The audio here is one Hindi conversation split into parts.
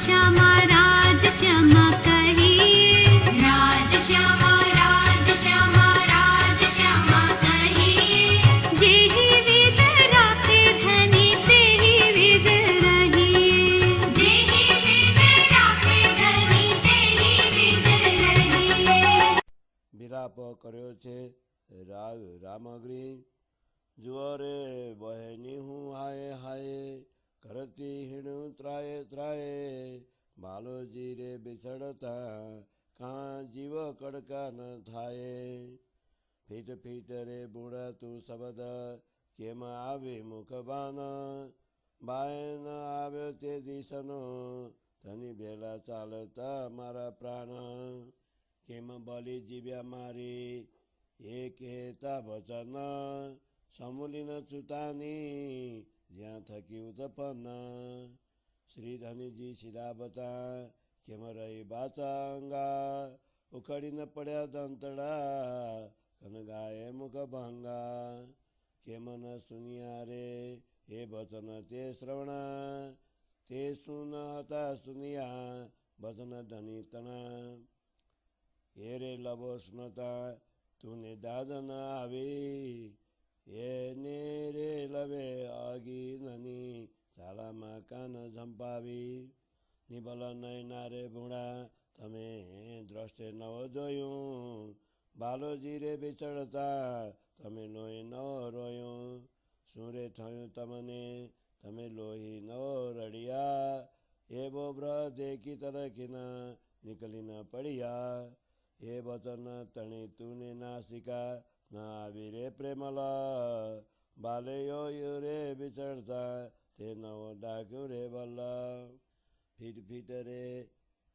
श्यामा राज श्यामा कहिए, राज श्यामा राज श्यामा राज श्यामा कहिए। जेहि विध राखे धनी तेहि विध रहिए, जेहि विध राखे धनी तेहि विध रहिए। વિલાપ કર્યો છે રાગ રામગરી જુઓ રે બહેની હું હાય હાય કરતી હીણું ત્રાયે ત્રાયે બાલોજી રે બિછડતા કાં જીવ કડકા ન થાયે ફીટ ફીટ રે બુડા તું શબ્દ કેમ આવે મુખબાન બાય ન આવ્યો તે દિશનો તની બેલા ચાલતા મારા પ્રાણ કેમ બલી જીવ્યા મારી એક હેતા વચન સમૂલી ન ચૂતાની જ્યાં થકી ઉતપન્ન શ્રી ધનીજી શિરાબતા કેમ રહી બાચાંગા ઉખડી ન પડ્યા દંતડા કનગાએ મુખ ભંગા કેમ ન સુનિયા રે એ વચન તે શ્રવણ તે સુન હતા સુનિયા વચન ધની તણા એ રે લવો સ્નતા તુને દાદન આવી એને રે લવે આગી નની શાળામાં કાન ઝંપાવી નિબલ નયના રે ભૂણા તમે દ્રષ્ટે નવ જોયું બાલોજી રે બિચડતા તમે લોહી નવ રોયું શું રે થયું તમને તમે લોહી નવ રડિયા એવો બ્રહ દેખી તરકીના નીકળી ન પડ્યા એ વચન તણી તુને નાસિકા ના આવી રે પ્રેમલા બાલયો રે બિચડતા તે નવો ડાક્યું રે બલ્લા ફીટ ફીટ રે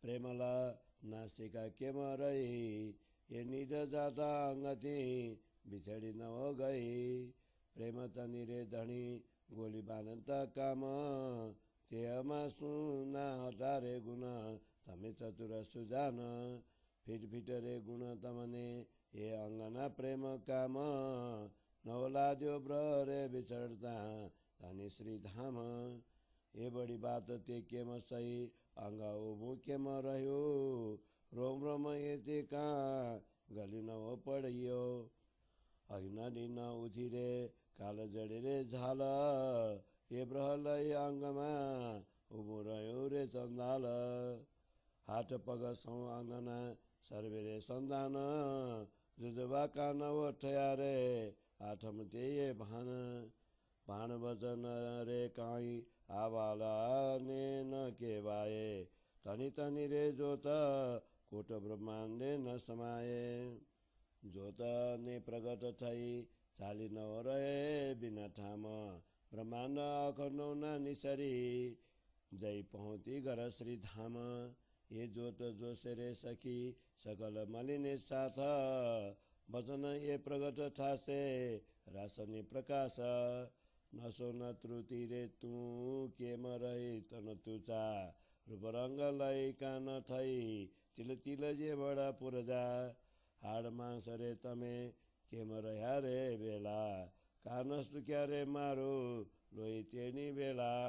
પ્રેમલા નાસિકા કેમ રહી એ નિજ જાતા અંગથી બિછડી નવો ગઈ પ્રેમ તની રે ધણી ગોલી બાંધતા કામ તે અમા શું ના હટા રે ગુણ તમે ચતુર સુજાન ફીટ ફીટ રે ગુણ તમને એ અંગના પ્રેમ કામ નવલાદ્યો બ્રહ રે બિછડતા ધની શ્રીધામ એ બડી બાત તે કેમ સહી અંગ ઊભું કેમ રહ્યો રોમ રોમ એ તે કાં ગલી નવો પડ્યો અગ્નિ ન ઉઠી રે કાલ જડે રે ઝાલ એ બ્રહ લઈ અંગમાં ઊભું રહ્યો રે ચંદાલ હાથ પગ સૌ અંગના સર્વે રે સંધાન જુજવા કાનવ થયા રે આઠમ તે ભાન ભાન વચન રે કાંઈ આવાલા ને ન કહેવાય તની તની રે જોત કોટ બ્રહ્માંડે ન સમાયે જોત ને પ્રગટ થઈ ચાલી ન રહે બિના ઠામ બ્રહ્માંડ અખંડો ના નિસરી જઈ પહોંચી ઘર શ્રીધામ એ જોત જોશે રે સખી સકલ મળીને સાથ વચન એ પ્રગટ થાશે રાસની પ્રકાશ નસો ન ત્રુતિ રે તું કેમ રહી તન તુચા રૂપ રંગ લઈ કાન થઈ તિલ તિલ જે વડા પુરજા હાડ માંસ રે તમે કેમ રહ્યા રે વેલા કાન સુક્યા રે મારું લોહી તેની વેલા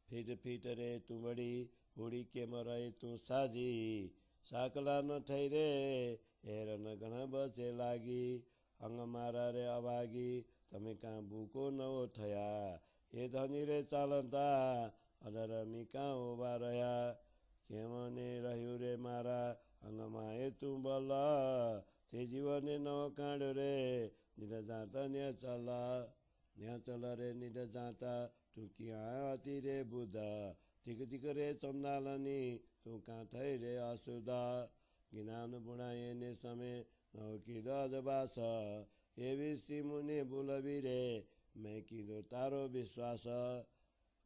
ફીટ ફીટ રે તું વડી હોળી કેમ રહી તું સાજી સાકલા ન થઈ રે હેરન ઘણા બચે લાગી અંગ મારા રે અવાગી તમે કાં ભૂકો નવો થયા એ ધની રે ચાલતા અધર મી કાં ઉભા રહ્યા કેમને રહ્યું રે મારા અંગમાં એ તું બલ તે જીવને નવો કાઢ્યો રે નિધ જાતા ન્યા ચલ રે નિધ જાતા તું ક્યાં હતી રે બુધા ટીક ટીક રે ચંદાલની તું કાં થઈ રે અસુદા જ્ઞાન બુણાય ને સમે નવ કીધો અજબાસ એવી સિમુને બોલવી રે મેં કીધો તારો વિશ્વાસ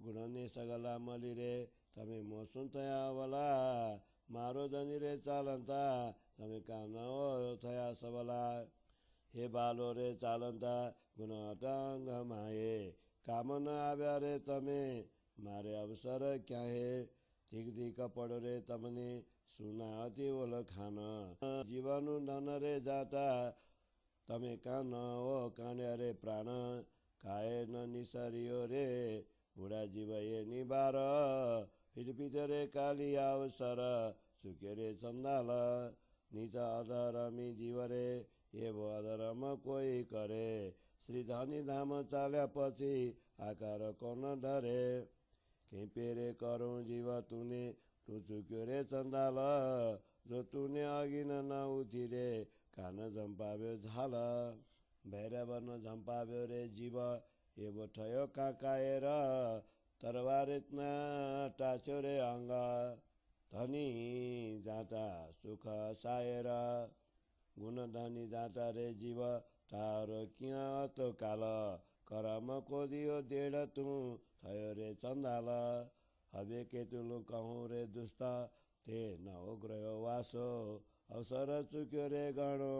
ગુણને સગલા મળી રે તમે મોસું થયા વલા મારો ધની રે ચાલંતા તમે કાં નવો થયા સવલા હે બાલો રે ચાલંતા ગુણ અટંગ માયે કામ ન આવ્યા રે તમે મારે અવસર ક્યાં હે ઠીક ઠીક પડો રે તમને સુના અતિ ઓળખાન જીવનું ધન રે જાતા તમે કાન ઓ કાને રે પ્રાણ કાય ન નિસર્યો રે बुढा जीव ए निबार फिर पितरे काली अवसर सुके रे चन्दाल निज अधरमी जीव रे एवो अधर्म कोही करे श्री धनी धाम चाल्यापछि आकार कौन डरे केपेरे करूँ जीव तूने तू चुक्यो रे चन्दाल जो तूने अघि न उठिरे कान झम्पाव्यो झाल भैरव न झम्पाव्यो रे जीव एवो ठयो काकाएर तरवारेतना टाच्यो रे अङ्ग धनी जाँटा सुख साएर गुण धनी जाँटा रे जीव तारो किया तो काल करम कोदियो डेढ तू थयो रे चन्दाल हवे केतुलु कहूँ रे दुष्ट ते नउग्रयो वासो अवसर चुक्यो रे गणो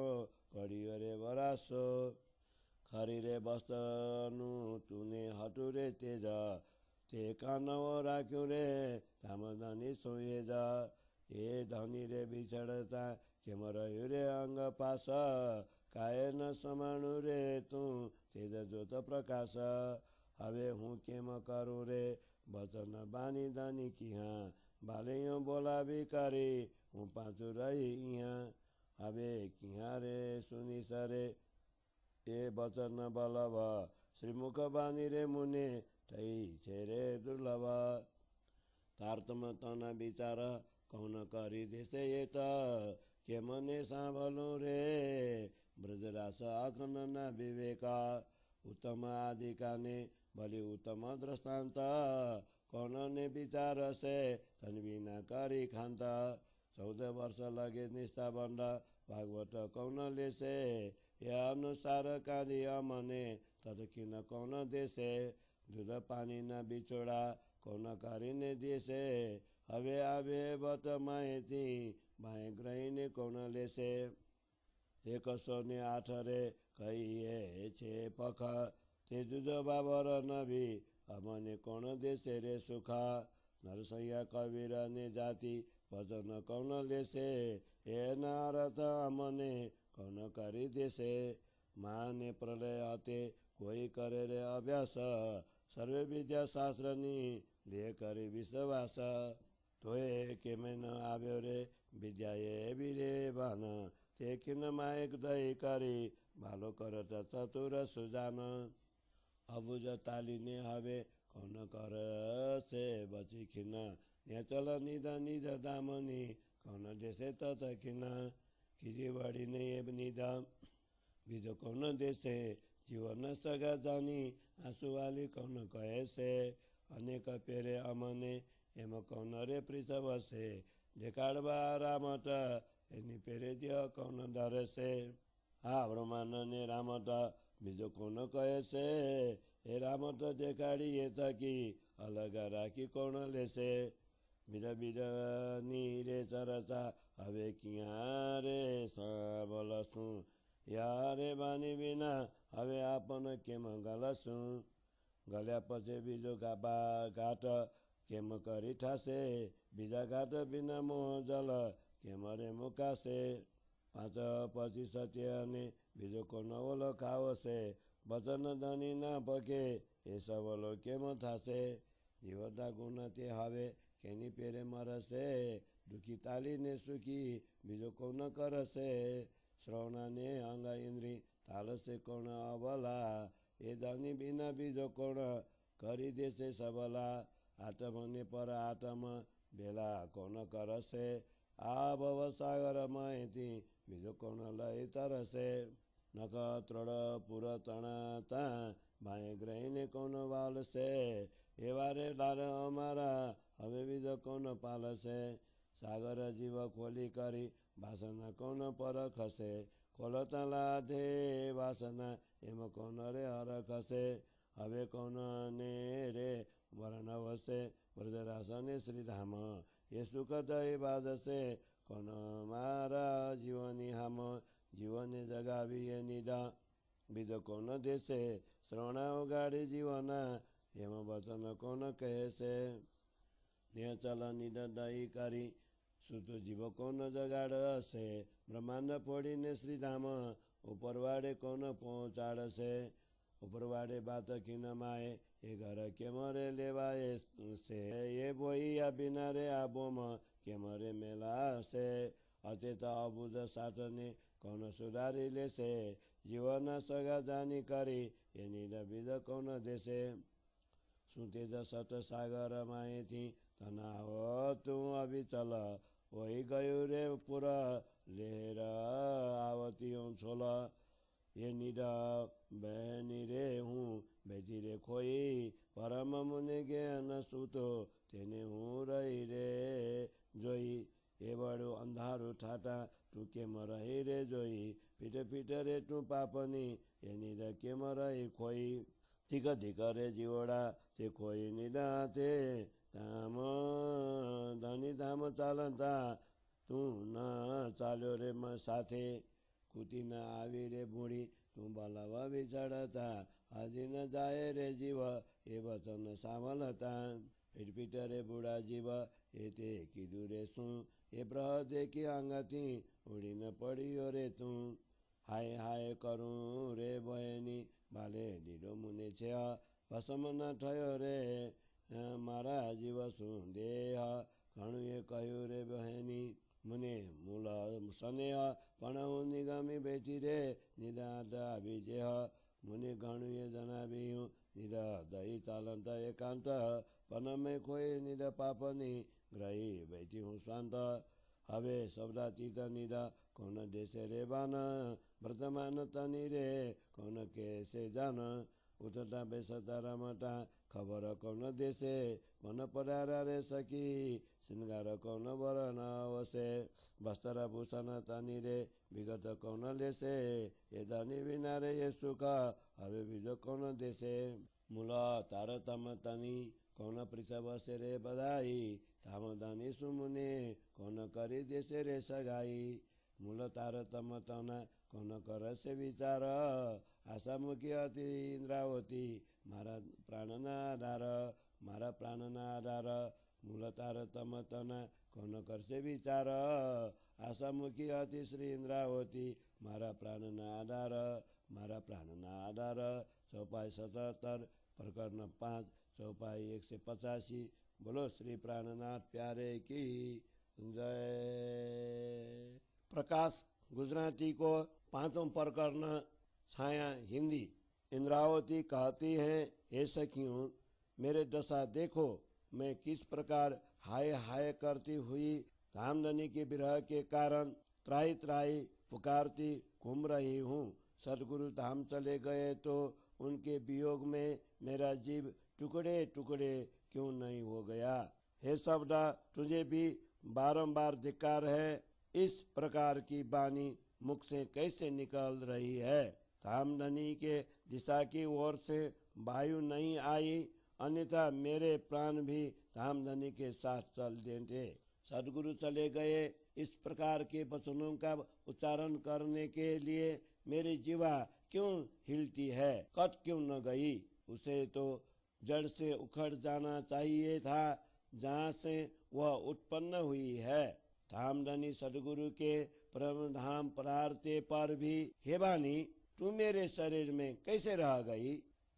कडियो रे बरासो खरी रे बस्नु तुने हटु रे तेज ते कानव राख्यो रे धाम धनी सोएज ए धनी रे बिछडता केम रह्यो रे अङ्ग पास काय न समाणु रे तू तेज ज्योत प्रकाश हवे हूँ केम करू रे वचन बानी धनी किहाँ बालेयो बोला बिकारी हूँ पाँचु रही यहाँ हवे किहाँ रे सुनि सरे ए वचन बलभ श्रीमुख बानी रे मुने तै छेरे दुर्लभ तारतम तन विचार कौन करी देशे एत के मने साँभलो रे ब्रजरास अखन न विवेक उत्तम आदि काने भली उत्तम दृष्टान्त कौन ने विचार से तन बिना करी खान्त 14 वर्ष लगे निष्ठा बन्द भागवत कौन लेसे या अनुसार काली अमने तत किन कौन देशे दूध पानी न बिछोड़ा कौन करिने देशे हवे आवे बत माएती भाए ग्रहिने कौन लेसे 108 रे कहिए छे पख ते जुज बाबर नभी अमने कौन देशे रे सुख नरसैया कबीर ने जाति भजन कौन लेसे ए नारद अमने कौन करी देशे माने प्रलय अते कोई करे रे अभ्यास सर्वे विद्या शास्त्र नि ले करे विश्वास तोए केमे न आव्यो रे विद्या ए बिरे बान ते किन मायक दही करी भालो करत चतुर सुजान अबुझ तालिने हवे कौन कर से बची खिन यहाँ चल निध निज दामनी कौन देशे तत खिन खिजी बढी नै निध बिजो कौन देशे जीवन सगा जानी आँसुवाली कौन कहेसे अनेक पेरे अमने एम कौन रे पृछ बसे देखाडबा रामट एनी पेरे दियो कौन डरेसे हा ब्रह्मांड ने रामट बिजो कौन कहेसे ए रामट देखाडी ये कि अलग राखी कौन लेसे बिज बिज नी रे चरचा हवे किया रे सबलसु यारे बानी बिना हवे आपन केम गलसु गल्या पछि बिजो गाबा घाट केम करी ठासे बिजा घाट बिना मोह जल केम रे मुकासे 5 पछि सत्य ने बिजो कौन ओलो खाओसे वचन धनी न पके ए सबलो केम थासे जीवता गुण ते हवे केनी पेरे मरसे दुखी ताली ने सुखी बिजो कौन करसे श्रवणा ने अंग इंद्री ताल से कौन अबला ए धनी बिना बिजो कौन करी देशे सबला आटम ने पर आटम बेला कौन करसे आ भव सागर मायती बिजो कौन लय तरसे नख त्रोड़ पुर तणता भाए ग्रहिने कौन वाल से एवारे लार हमारा हवे बिजो कौन पालसे सागर जीव खोली करी वासना कौन पर खसे खोलतला धे वासना एम कौन रे हर खसे हवे कौन ने रे वरण वसे ब्रजरासने श्रीधाम ये सुख दय बाजसे कौन मारा जीवनी हम जीवने जगावी निदा बिज कौन देशे श्रवणा गाड़ी जीवना एम वचन कौन कहेसे देह चल निद दही करी सुत जीव कौन जगाड़ से ब्रह्मांड फोड़ीने श्रीधाम उपरवाड़े कौन पहुँचाड़ से उपरवाड़े बात किन माए એ ઘર કેમરે લેવાય છે એ બોઈ બિના રે આબોમાં કેમરે મેલા છે અચેત અબુધ સાધને કોણ સુધારી લેશે જીવના સગા જાની કરી એની રબીદ કોણ દેશે શું તેજ સત સાગર માએથી તનાવ તું અવિચલ વહી ગયું રે પુર લહેર આવતી છોલ એ નિરા બહેની રે હું બેઠી રે ખોઈ પરમ મુને જ્ઞાન સૂતો તેને હું રહી રે જોઈ એ બડું અંધારું ઠાટા તું કેમ રહી રે જોઈ પીઠ પીઠ રે તું પાપની એની રે કેમ રહી ખોઈ ધીક ધીક રે જીવડા તે ખોઈ નિરાતે ધામ ધની ધામ ચાલતા તું ના ચાલ્યો રે સાથે કૂતી ના આવી રે ભૂડી તું બોલાવા વિચારતા હજી ન જાય રે જીવ એ વચન સાંભળતા પીઠ રે બુડા જીવ એ તે કીધું રે શું એ બ્રહદે કી આંગથી ઉડીને પડ્યો રે તું હાય હાય કરું રે બહેની બાલે દીડો મુને છે ભસમ ન થયો રે મારા જીવ શું દેહ ઘણું એ કહ્યું રે બહેની મને મૂળ સ્નેહ પણ હું નિગમી બેઠી રે નિદા વિજય મને ઘણું એ જણાવ્યું નિદા દહી ચાલંત એકાંત પણ મેં કોઈ નિદ પાપની ગ્રહી બેઠી હું શાંત હવે શબ્દાતીત નિદા કોણ દેશે રે બાન વર્તમાન તની રે કોણ કેસે જાન ઉઠતા બેસતા રમતા ખબર કોણ દેશે મન પડારા રે સખી શૃંગાર કોણ વરણ વસે વસ્ત્ર ભૂષણ તની રે વિગત કોણ લેશે એ ધની વિના રે એ સુખ હવે બીજો કોણ દેશે મૂળ તારતમ તની કોણ પ્રીત વસે રે બધાઈ ધામ ધની સુમુને કોણ કરી દેશે રે સગાઈ મૂળ તારતમ તના કોણ કરશે વિચાર આશા મૂકી હતી ઇન્દ્રાવતી મારા પ્રાણના આધાર મૂળ તારતમ તના કોણ કરશે વિચાર આશા મૂકી હતી શ્રી ઇન્દ્રાવતી મારા પ્રાણના આધાર ચોપાઈ 77 પ્રકરણ 5 ચોપાઈ 185 બોલો શ્રી પ્રાણનાથ प्यारे की जय। प्रकाश गुजराती को 5वां प्रकरण छाया हिंदी। इंद्रावती कहती हैं हे सखियों मेरे दशा देखो मैं किस प्रकार हाय हाय करती हुई धामधनी के विरह के कारण त्राही त्राही पुकारती घूम रही हूँ। सदगुरु धाम चले गए तो उनके वियोग में मेरा जीव टुकड़े टुकड़े क्यों नहीं हो गया। हे सबदा तुझे भी बारंबार धिक्कार है, इस प्रकार की वाणी मुख से कैसे निकल रही है। धामधनी के दिशा की ओर से वायु नहीं आई, अन्यथा मेरे प्राण भी धामधनी के साथ चल देते। सदगुरु चले गए इस प्रकार के वचनों का उच्चारण करने के लिए मेरी जीवा क्यों हिलती है, कट क्यों न गई। उसे तो जड़ से उखड़ जाना चाहिए था जहाँ से वह उत्पन्न हुई है। धामधनी सदगुरु के परम धाम पधारते पर भी हे वाणी तू मेरे शरीर में कैसे रह गई।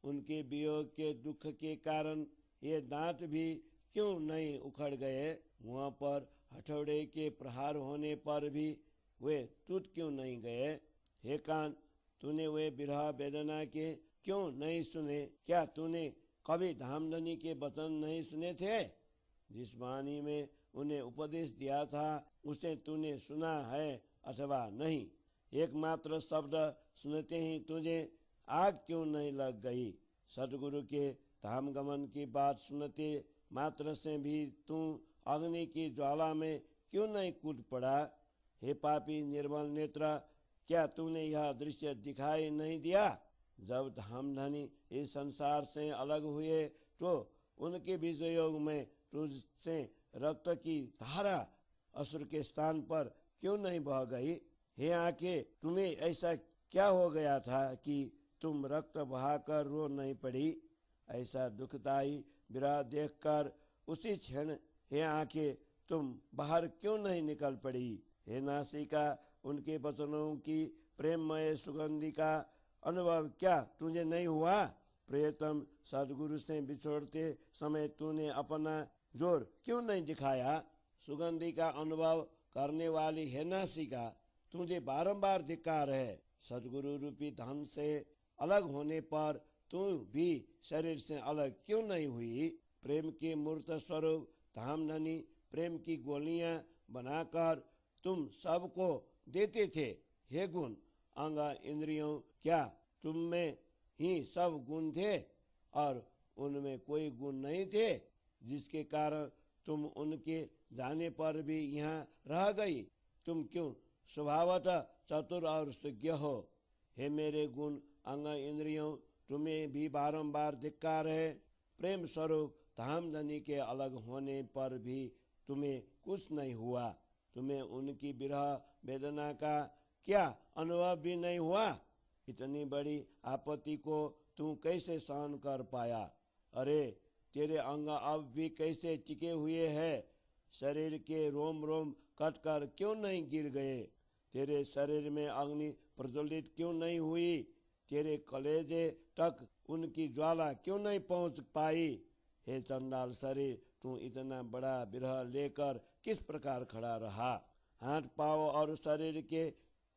उनके वियोग के दुख के कारण ये दांत भी क्यों नहीं उखड़ गए। मुँह पर हथौड़े के प्रहार होने पर भी वे टूट क्यों नहीं गए। हे कान तूने वे विरह वेदना के क्यों नहीं सुने। क्या तूने कभी धामधनी के वचन नहीं सुने थे। जिस वाणी में उन्हें उपदेश दिया था उसे तूने सुना है अथवा नहीं। एकमात्र शब्द सुनते ही तुझे आग क्यों नहीं लग गई। सदगुरु के धाम गमन की बात सुनते मात्र से भी तू अग्नि की ज्वाला में क्यों नहीं कूद पड़ा। हे पापी निर्मल नेत्र क्या तूने यह दृश्य दिखाई नहीं दिया। जब धामधनी इस संसार से अलग हुए तो उनके विजयोग में तुझसे रक्त की धारा असुर के स्थान पर क्यों नहीं बह गई। हे आंखें तुम्हें ऐसा क्या हो गया था कि तुम रक्त बहाकर रो नहीं पड़ी। ऐसा दुखदायी विरह देखकर उसी क्षण हे आंखें तुम बाहर क्यों नहीं निकल पड़ी। हे नासिका उनके वचनों की प्रेममय सुगंधि का अनुभव क्या तुझे नहीं हुआ। प्रियतम सदगुरु से बिछोड़ते समय तूने अपना जोर क्यों नहीं दिखाया? सुगंधि का अनुभव करने वाली हेनासी का तुझे बारंबार धिक्कार है। सदगुरु रूपी धन से अलग होने पर तू भी शरीर से अलग क्यों नहीं हुई? प्रेम के मूर्त स्वरूप धामधनी प्रेम की गोलियां बनाकर तुम सबको देते थे। हे गुण अंग इंद्रियों, क्या तुम में ही सब गुण थे और उनमें कोई गुण नहीं थे, जिसके कारण तुम उनके जाने पर भी यहाँ रह गई? तुम क्यों स्वभावतः चतुर और सुज्ञ हो? हे मेरे गुण अंग इंद्रियों, तुम्हें भी बारंबार धिक्कार है। प्रेम स्वरूप धामधनी के अलग होने पर भी तुम्हें कुछ नहीं हुआ। तुम्हें उनकी विरह वेदना का क्या अनुभव भी नहीं हुआ? इतनी बड़ी आपत्ति को तू कैसे सहन कर पाया? अरे तेरे अंग अब भी कैसे टिके हुए हैं? शरीर के रोम रोम कटकर क्यों नहीं गिर गए? तेरे शरीर में अग्नि प्रज्वलित क्यों नहीं हुई? तेरे कलेजे तक उनकी ज्वाला क्यों नहीं पहुंच पाई? हे चंडाल शरीर, तू इतना बड़ा विरह लेकर किस प्रकार खड़ा रहा? हाथ पांव और शरीर के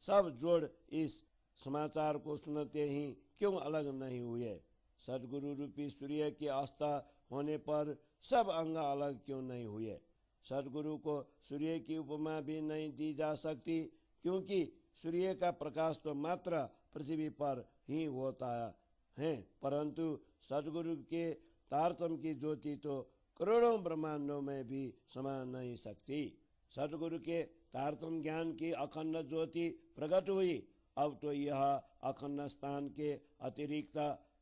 सब जोड़ इस समाचार को सुनते ही क्यों अलग नहीं हुए? सदगुरु रूपी सूर्य के अस्त होने पर सब अंग अलग क्यों नहीं हुए? सदगुरु को सूर्य की उपमा भी नहीं दी जा सकती, क्योंकि सूर्य का प्रकाश तो मात्र पृथ्वी पर ही होता है, परंतु सदगुरु के तारतम्य की ज्योति तो करोड़ों ब्रह्मांडों में भी समा नहीं सकती। सदगुरु के तारतम्य ज्ञान की अखंड ज्योति प्रकट हुई। अब तो यह अखंड स्थान के अतिरिक्त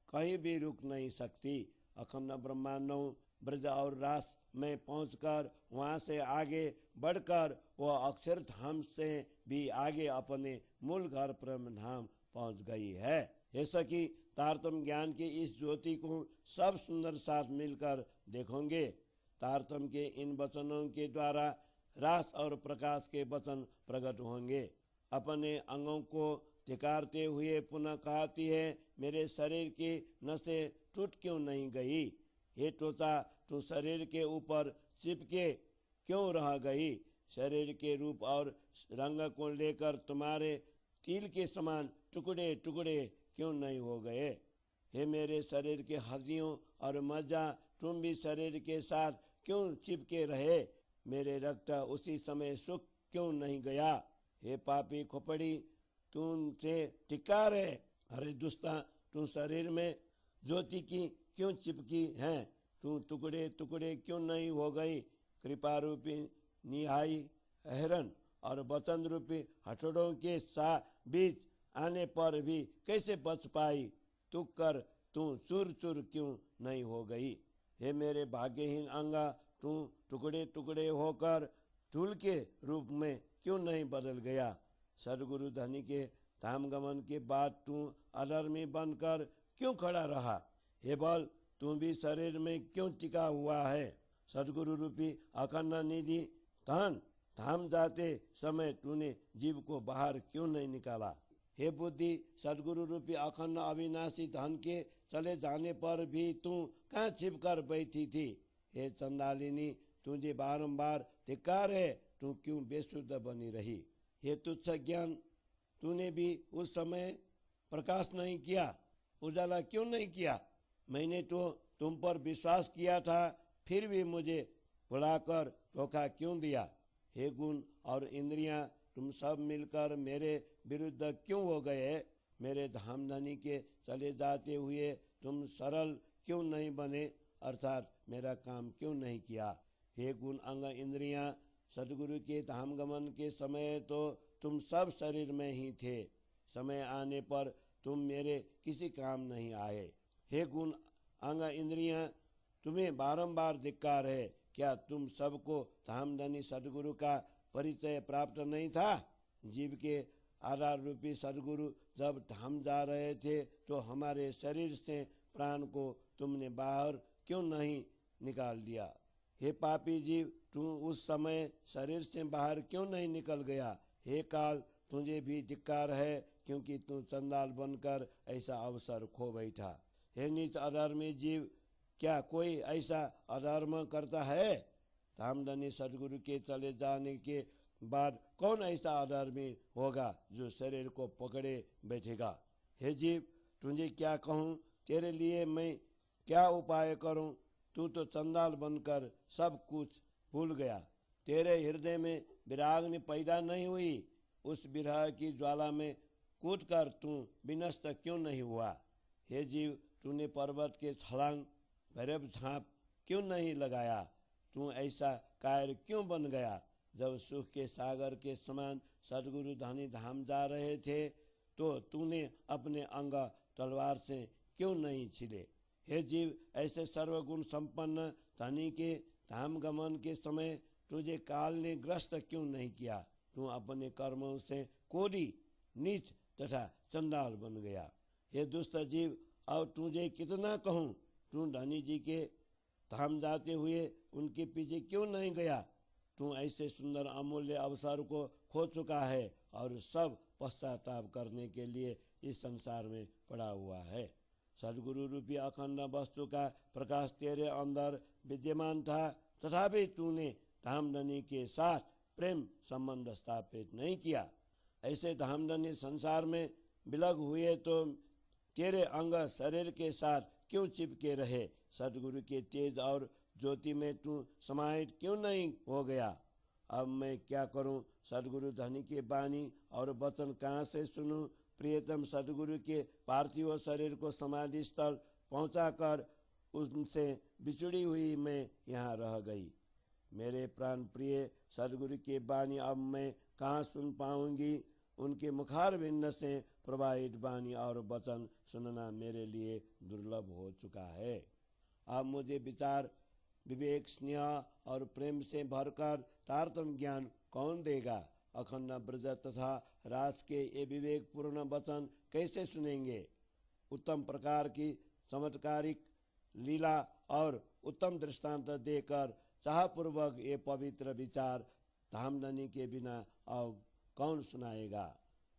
कहीं भी रुक नहीं सकती। अखंड ब्रह्मांडों ब्रज और रास में पहुंचकर वहां से आगे बढ़कर वह अक्षर धाम से भी आगे अपने मूल घर ब्रह्म धाम पहुंच गई है। ऐसा कि तारतम्य ज्ञान की इस ज्योति को सब सुंदर साथ मिलकर देखोगे। तारतम्य के इन वचनों के द्वारा रास और प्रकाश के वचन प्रकट होंगे। अपने अंगों को धिकारते हुए पुनः कहती है, मेरे शरीर की नसें टूट क्यों नहीं गई? हे त्वचा, तू शरीर के ऊपर चिपके क्यों रह गई? शरीर के रूप और रंग को लेकर तुम्हारे तिल के समान टुकड़े टुकड़े क्यों नहीं हो गए? हे मेरे शरीर के हड्डियों और मज्जा, तुम भी शरीर के साथ क्यों चिपके रहे? मेरे रक्त उसी समय सूख क्यों नहीं गया? हे पापी खोपड़ी, तुमसे धिक्कार है। अरे दुष्टा, तू शरीर में ज्योति की क्यों चिपकी है? तू टुकड़े टुकड़े क्यों नहीं हो गई? कृपा रूपी निहाई हिरण और वचन रूपी हथौड़ों के बीच आने पर भी कैसे बच पाई? तुक कर तू चूर चूर क्यों नहीं हो गई? हे मेरे भाग्यहीन अंगा, तू टुकड़े टुकड़े होकर धूल के रूप में क्यों नहीं बदल गया? सदगुरु धनी के धाम गमन के बाद तू अधर्मी बनकर क्यों खड़ा रहा? हे बल, तू भी शरीर में क्यों टिका हुआ है? सदगुरु रूपी अखंड निधि धन धाम जाते समय तूने जीव को बाहर क्यों नहीं निकाला? हे बुद्धि, सदगुरु रूपी अखंड अविनाशी धन के चले जाने पर भी तू कहाँ छिप कर बैठी थी? हे चंडालिनी, तुझे बारंबार धिक्कार है, तू क्यों बेशुद्ध बनी रही? हे तुच्छ ज्ञान, तूने भी उस समय प्रकाश नहीं किया, उजाला क्यों नहीं किया? मैंने तो तुम पर विश्वास किया था, फिर भी मुझे भुलाकर धोखा क्यों दिया? हे गुण और इंद्रियां, तुम सब मिलकर मेरे विरुद्ध क्यों हो गए? मेरे धामधनी के चले जाते हुए तुम सरल क्यों नहीं बने, अर्थात मेरा काम क्यों नहीं किया? हे गुण अंग इंद्रियां, सदगुरु के धाम गमन के समय तो तुम सब शरीर में ही थे। समय आने पर तुम मेरे किसी काम नहीं आए। हे गुण अंग इंद्रियां, तुम्हें बारंबार धिक्कार है। क्या तुम सबको धामधनी सदगुरु का परिचय प्राप्त नहीं था? जीव के आधार रूपी सदगुरु जब धाम जा रहे थे तो हमारे शरीर से प्राण को तुमने बाहर क्यों नहीं निकाल दिया? हे पापी जीव, तू उस समय शरीर से बाहर क्यों नहीं निकल गया? हे काल, तुझे भी धिक्कार है, क्योंकि तू चंडाल बनकर ऐसा अवसर खो बैठा। हे नीच अधर्मी जीव, क्या कोई ऐसा अधर्म करता है? धामधनी सदगुरु के चले जाने के बाद कौन ऐसा अधर्मी होगा जो शरीर को पकड़े बैठेगा? हे जीव, तुझे क्या कहूँ, तेरे लिए मैं क्या उपाय करूँ? तू तो चंडाल बनकर सब कुछ भूल गया। तेरे हृदय में विराग्नि पैदा नहीं हुई। उस विरह की ज्वाला में कूदकर तू विनष्ट क्यों नहीं हुआ? हे जीव, तूने पर्वत के छलांग भैरव झांप क्यों नहीं लगाया? तू ऐसा कायर क्यों बन गया? जब सुख के सागर के समान सदगुरु धनी धाम जा रहे थे तो तूने अपने अंग तलवार से क्यों नहीं छिले? हे जीव, ऐसे सर्वगुण संपन्न धनी के धाम गमन के समय तुझे काल ने ग्रस्त क्यों नहीं किया? तू अपने कर्मों से कोढ़ी, नीच तथा चंडाल बन गया। हे दुष्ट जीव, अब तुझे कितना कहूँ, तू धनी जी के धाम जाते हुए उनके पीछे क्यों नहीं गया? तू ऐसे सुंदर अमूल्य अवसर को खो चुका है और सब पश्चाताप करने के लिए इस संसार में पड़ा हुआ है। सदगुरु रूपी अखंड वस्तु का प्रकाश तेरे अंदर विद्यमान था, तथापि तूने धामधनी के साथ प्रेम संबंध स्थापित नहीं किया। ऐसे धामधनी संसार में विलग हुए तो तेरे अंग शरीर के साथ क्यों चिपके रहे? सदगुरु के तेज और ज्योति में तू समाहित क्यों नहीं हो गया? अब मैं क्या करूं? सदगुरु धनी के बानी और वचन कहाँ से सुनूं? प्रियतम सदगुरु के पार्थिव शरीर को समाधि स्थल पहुंचाकर उनसे बिछड़ी हुई मैं यहाँ रह गई। मेरे प्राण प्रिय सदगुरु के बानी अब मैं कहाँ सुन पाऊंगी? उनके मुखारविंद से प्रवाहित बानी और वचन सुनना मेरे लिए दुर्लभ हो चुका है। अब मुझे विचार, विवेक, स्नेह और प्रेम से भरकर तारतम्य ज्ञान कौन देगा? अखंड ब्रज तथा रास के ये विवेक पूर्ण वचन कैसे सुनेंगे? उत्तम प्रकार की चमत्कारिक लीला और उत्तम दृष्टांत देकर चाहपूर्वक ये पवित्र विचार धामधनी के बिना अब कौन सुनाएगा?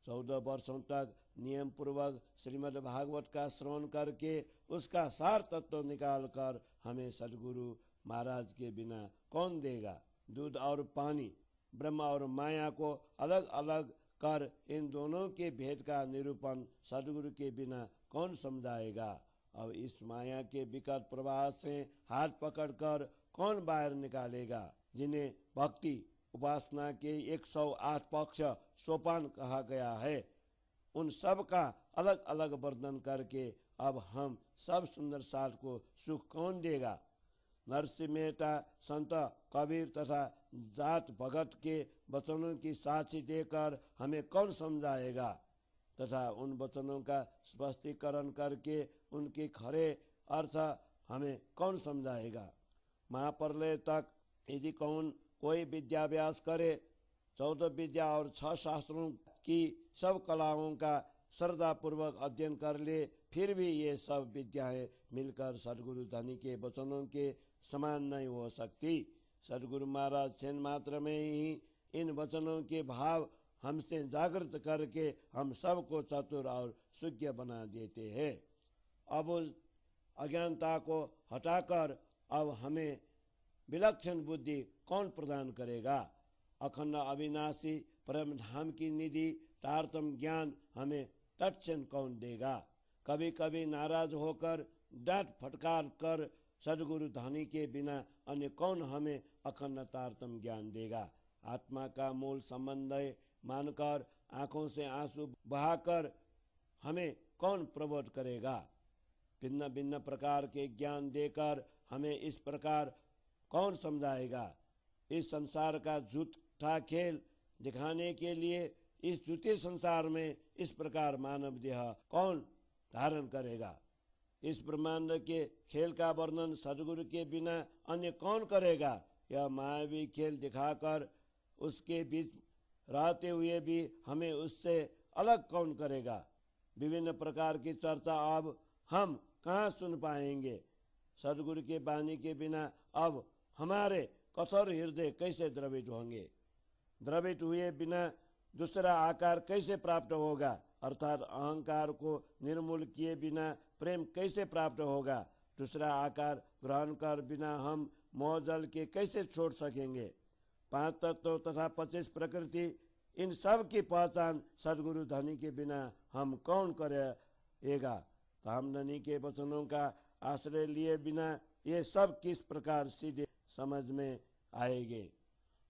14 वर्षों तक नियम पूर्वक श्रीमद् भागवत का श्रवण करके उसका सार तत्व निकाल कर हमें सदगुरु महाराज के बिना कौन देगा? दूध और पानी, ब्रह्म और माया को अलग अलग कर इन दोनों के भेद का निरूपण सदगुरु के बिना कौन समझाएगा? अब इस माया के विकट प्रवाह से हाथ पकड़कर कौन बाहर निकालेगा? जिन्हें भक्ति उपासना के 108 पक्ष सोपान कहा गया है, उन सब का अलग अलग वर्णन करके अब हम सब सुंदर साथ को सुख कौन देगा? नरसिंह मेहता, संत कबीर तथा जात भगत के वचनों की साक्षी देकर हमें कौन समझाएगा तथा उन वचनों का स्पष्टीकरण करके उनके खरे अर्थ हमें कौन समझाएगा? महाप्रलय तक यदि कोई विद्याभ्यास करे, 14 विद्या और 6 शास्त्रों की सब कलाओं का श्रद्धापूर्वक अध्ययन कर ले, फिर भी ये सब विद्याएं मिलकर सदगुरु धनी के वचनों के समान नहीं हो सकती। सदगुरु महाराज क्षण मात्र में ही इन वचनों के भाव हमसे जागृत करके हम सबको चतुर और सुज्ञ बना देते हैं। अब उस अज्ञानता को हटाकर अब हमें विलक्षण बुद्धि कौन प्रदान करेगा? अखंड अविनाशी परम धाम की निधि तारतम्य ज्ञान हमें तत्क्षण कौन देगा? कभी कभी नाराज होकर डांट फटकार कर सदगुरु धनी के बिना अन्य कौन हमें अखंड तारतम्य ज्ञान देगा? आत्मा का मूल संबंध मानकर आंखों से आंसू बहाकर हमें कौन प्रबोध करेगा? भिन्न भिन्न प्रकार के ज्ञान देकर हमें इस प्रकार कौन समझाएगा? इस संसार का झूठा खेल दिखाने के लिए इस झूठे संसार में इस प्रकार मानव देह कौन धारण करेगा? इस ब्रह्मांड के खेल का वर्णन सदगुरु के बिना अन्य कौन करेगा? यह मायावी खेल दिखाकर उसके बीच रहते हुए भी हमें उससे अलग कौन करेगा? विभिन्न प्रकार की चर्चा अब हम कहाँ सुन पाएंगे? सदगुरु के वाणी के बिना अब हमारे कठोर हृदय कैसे द्रवित होंगे? द्रवित हुए बिना दूसरा आकार कैसे प्राप्त होगा? अर्थात अहंकार को निर्मूल किए बिना प्रेम कैसे प्राप्त होगा? दूसरा आकार ग्रहण कर बिना हम मोह जल के कैसे छोड़ सकेंगे? 5 तत्व तथा 25 प्रकृति, इन सब की पहचान सदगुरु धनी के बिना हम कौन करेगा? धामधनी के वचनों का आश्रय लिए बिना ये सब किस प्रकार सीधे समझ में आएंगे?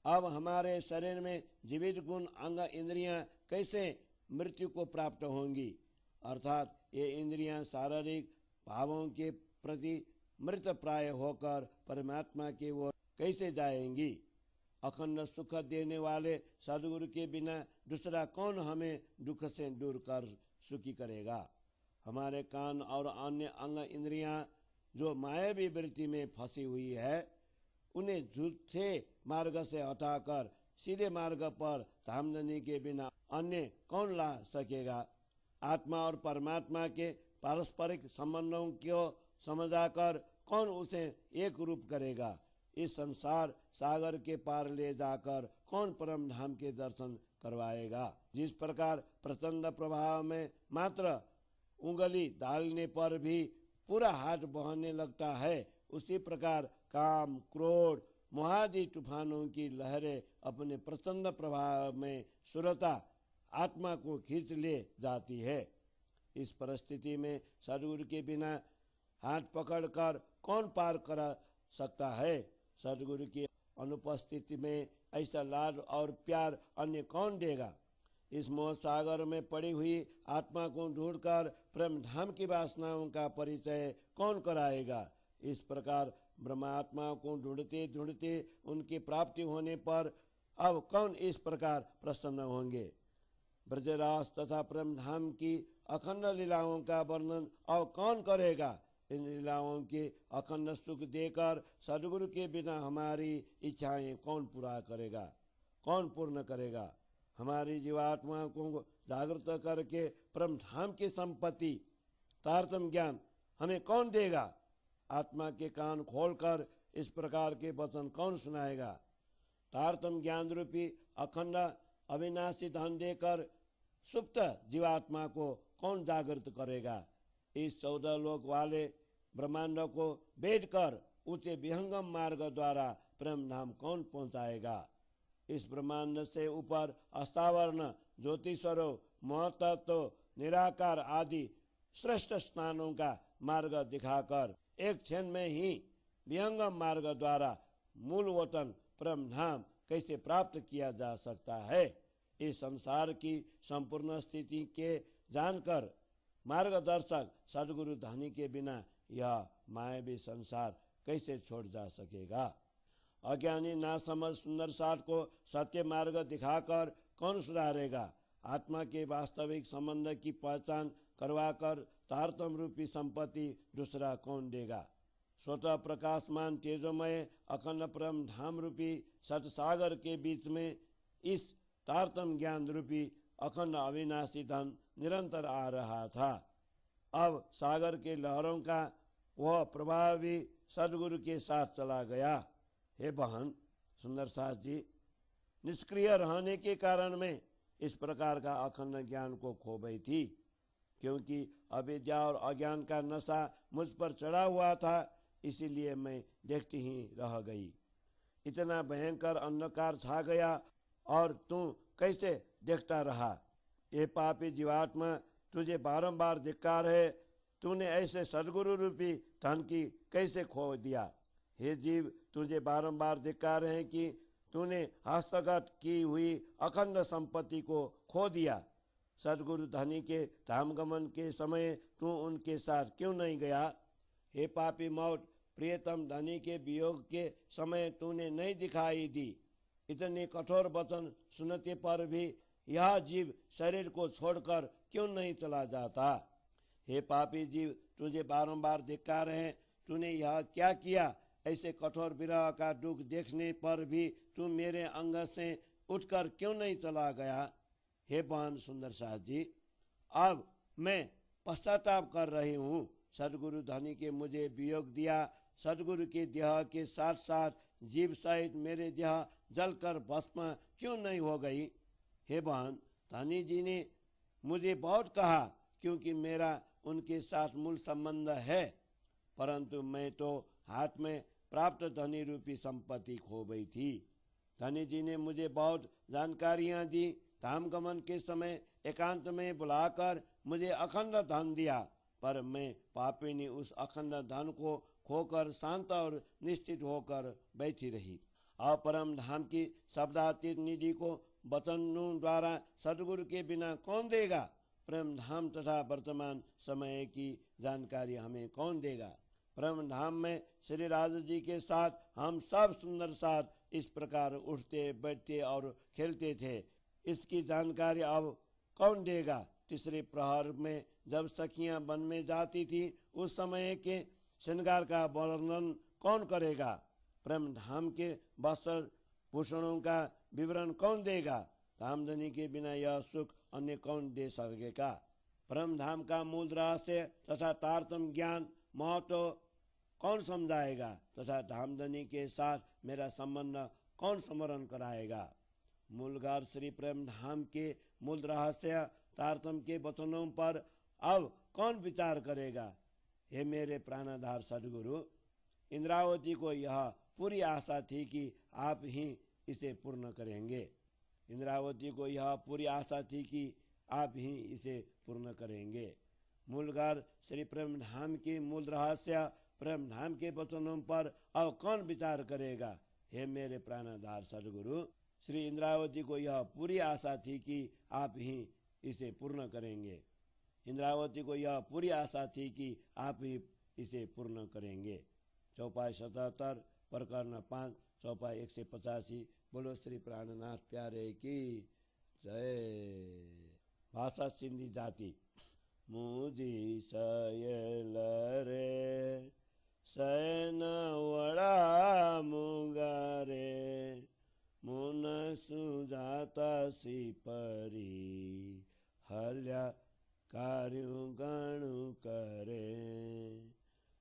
अब हमारे शरीर में जीवित गुण अंग इंद्रियां कैसे मृत्यु को प्राप्त होंगी? अर्थात ये इंद्रियां शारीरिक भावों के प्रति मृत प्राय होकर परमात्मा की ओर कैसे जाएंगी? अखंड सुख देने वाले सदगुरु के बिना दूसरा कौन हमें दुख से दूर कर सुखी करेगा? हमारे कान और अन्य अंग इंद्रियां जो मायावी वृत्ति में फंसी हुई है, उन्हें झूठे मार्ग से हटाकर सीधे मार्ग पर धामधनी के बिना अन्य कौन ला सकेगा? आत्मा और परमात्मा के पारस्परिक संबंधों को समझाकर कौन उसे एक रूप करेगा? इस संसार सागर के पार ले जाकर कौन परम धाम के दर्शन करवाएगा? जिस प्रकार प्रचंड प्रभाव में मात्र उंगली डालने पर भी पूरा हाथ बहने लगता है, उसी प्रकार काम, क्रोध, मोहादि तूफानों की लहरें अपने प्रचंड प्रभाव में सुरता आत्मा को खींच ले जाती है। इस परिस्थिति में सदगुरु के बिना हाथ पकड़कर कौन पार कर सकता है? सदगुरु की अनुपस्थिति में ऐसा लाड और प्यार अन्य कौन देगा? इस मोह सागर में पड़ी हुई आत्मा को ढूंढकर प्रेम धाम की वासनाओं का परिचय कौन कराएगा? इस प्रकार ब्रह्मात्मा को ढूंढते ढूंढते उनकी प्राप्ति होने पर अब कौन इस प्रकार प्रसन्न होंगे? ब्रजरास तथा प्रेम धाम की अखंड लीलाओं का वर्णन अब कौन करेगा? इन लीलाओं के अखंड सुख देकर सदगुरु के बिना हमारी इच्छाएं कौन पूरा करेगा, कौन पूर्ण करेगा? हमारी जीवात्मा को जागृत करके परम धाम की संपत्ति तारतम ज्ञान हमें कौन देगा? आत्मा के कान खोलकर इस प्रकार के वचन कौन सुनाएगा? तारतम ज्ञान रूपी अखंड अविनाशी धन देकर सुप्त जीवात्मा को कौन जागृत करेगा? इस 14 लोक वाले ब्रह्मांड को भेदकर उसे विहंगम मार्ग द्वारा प्रेम धाम कौन पहुंचाएगा? इस ब्रह्मांड से ऊपर अस्थावर्ण, ज्योतिषरों, महतत्व, निराकार आदि श्रेष्ठ स्थानों का मार्ग दिखाकर एक क्षण में ही विहंगम मार्ग द्वारा मूल वतन परम धाम कैसे प्राप्त किया जा सकता है? इस संसार की संपूर्ण स्थिति के जानकर मार्गदर्शक सदगुरु धनी के बिना यह मायावी संसार कैसे छोड़ जा सकेगा? अज्ञानी नासमझ सुंदर साथ को सत्य मार्ग दिखाकर कौन सुधारेगा? आत्मा के वास्तविक संबंध की पहचान करवाकर तारतम रूपी संपत्ति दूसरा कौन देगा? स्वतः प्रकाशमान तेजोमय अखंड परम धाम रूपी सतसागर के बीच में इस तारतम ज्ञान रूपी अखंड अविनाशी धन निरंतर आ रहा था। अब सागर के लहरों का वह प्रभाव भी सदगुरु के साथ चला गया। हे बहन सुंदर सास जी, निष्क्रिय रहने के कारण में इस प्रकार का अखंड ज्ञान को खो गई थी, क्योंकि अविद्या और अज्ञान का नशा मुझ पर चढ़ा हुआ था, इसीलिए मैं देखती ही रह गई। इतना भयंकर अंधकार छा गया और तू कैसे देखता रहा? ये पापी जीवात्मा, तुझे बारंबार धिक्कार है, तूने ऐसे सदगुरु रूपी धन की कैसे खो दिया? हे जीव, तुझे बारंबार धिक्कार है कि तूने हस्तगत की हुई अखंड संपत्ति को खो दिया। सदगुरु धनी के धामगमन के समय तू उनके साथ क्यों नहीं गया? हे पापी मौत, प्रियतम धनी के वियोग के समय तूने नहीं दिखाई दी। इतने कठोर वचन सुनते पर भी यह जीव शरीर को छोड़कर क्यों नहीं चला जाता? हे पापी जीव, तुझे बारंबार धिक्कार है, तूने यह क्या किया? ऐसे कठोर विरह का दुख देखने पर भी तू मेरे अंग से उठकर क्यों नहीं चला गया? हे बहन सुंदर सास जी, अब मैं पश्चाताप कर रही हूँ। सदगुरु धनी के मुझे वियोग दिया। सदगुरु के देह के साथ साथ जीव सहित मेरे देह जलकर भस्म क्यों नहीं हो गई? हे बहन, धनी जी ने मुझे बहुत कहा, क्योंकि मेरा उनके साथ मूल संबंध है, परंतु मैं तो हाथ में प्राप्त धनी रूपी संपत्ति खो गई थी। धनी जी ने मुझे बहुत जानकारियां दी। धाम गमन के समय एकांत में बुलाकर मुझे अखंड धन दिया, पर मैं पापिनी उस अखंड धन को खोकर शांत और निश्चित होकर बैठी रही। और परम धाम की शब्दातीत निधि को वचनों द्वारा सदगुरु के बिना कौन देगा? प्रेम धाम तथा वर्तमान समय की जानकारी हमें कौन देगा? प्रेम धाम में श्री राज जी के साथ हम सब सुंदर साथ इस प्रकार उठते बैठते और खेलते थे। इसकी जानकारी अब कौन देगा? तीसरे प्रहर में जब सखियां वन में जाती थी, उस समय के श्रृंगार का वर्णन कौन करेगा? प्रेम धाम के वस्त्र भूषणों का विवरण कौन देगा? धामधनी के बिना यह सुख अन्य कौन दे सकेगा? परम धाम का मूल रहस्य तथा तारतम्य ज्ञान महत्व कौन समझाएगा? तथा धामधनी के साथ मेरा संबंध कौन स्मरण कराएगा? मूलगार श्री प्रेम धाम के मूल रहस्य तारतम्य के वचनों पर अब कौन विचार करेगा? हे मेरे प्राणाधार सदगुरु, इंद्रावती को यह पूरी आशा थी कि आप ही इसे पूर्ण करेंगे। इंद्रावती को यह पूरी आशा थी कि आप ही इसे पूर्ण करेंगे। मूलगार श्री प्रेम धाम के मूल रहस्य प्रेम धाम के वचनों पर अब कौन विचार करेगा? हे मेरे प्राणाधार सदगुरु, श्री इंद्रावती को यह पूरी आशा थी कि आप ही इसे पूर्ण करेंगे। इंद्रावती को यह पूरी आशा थी कि आप ही इसे पूर्ण करेंगे। चौपाई 77 प्रकरण 5 चौपाई 185। बोलो श्री प्राणनाथ प्यारे की जय। भाषा सिंधी जाति। मुझी सयल रे सैन वड़ा मुगारे मुन सुजाता सी परी हल्या कार्यों गणु करे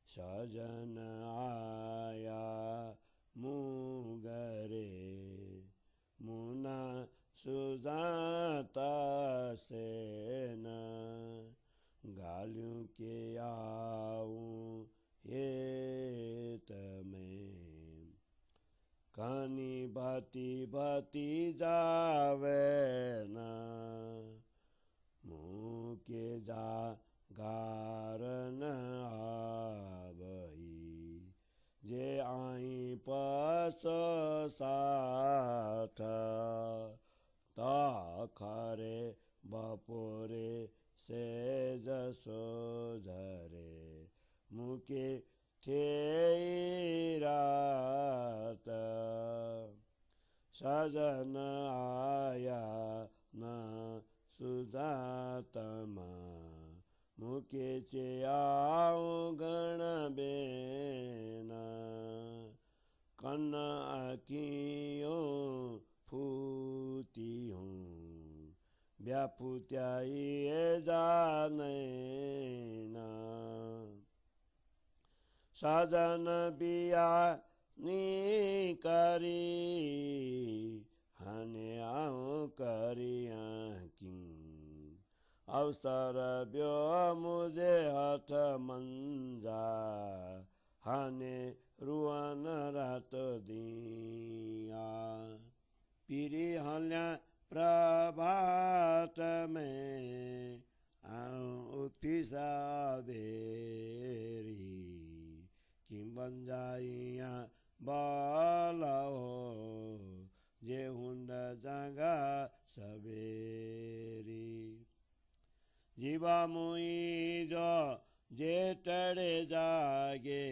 सजन आया मुगरे मुना सुजाता सेन गालियों के आऊं हेत में कहानी भाती भाती जावे न मुँह के जा गारन आवही जे आई पस साथ ताखरे बपोरे से जसो झरे मुके थे रात सजन आया न सुजातमा मुके चे आओ गण बेना कन्न आकियों फूती हूँ व्यापुत्याई जाने ना सजन बिया नी करी हने आओ करिया की अवसर ब्यो मुझे हथ मंजा हने रुआन रात दिया पीरी हल्या प्रभात में उठी सावेरी किम बन जाइया बाला हो जे हुंड जगा सवेरी जीवा मुई जो जे टड़े जागे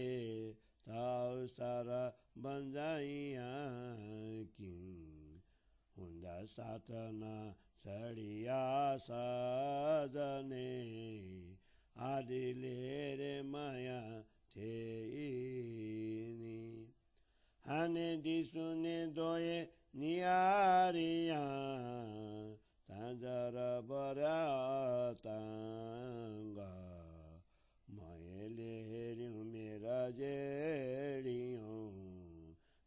ताऊ सारा बन जाइया किं हुंदा सातना सड़िया सजने आदि लेरे माया थे हने दिसुने दोए नियारिया तांजर बरातांगा मायले हेरियो मेरा जेड़ियो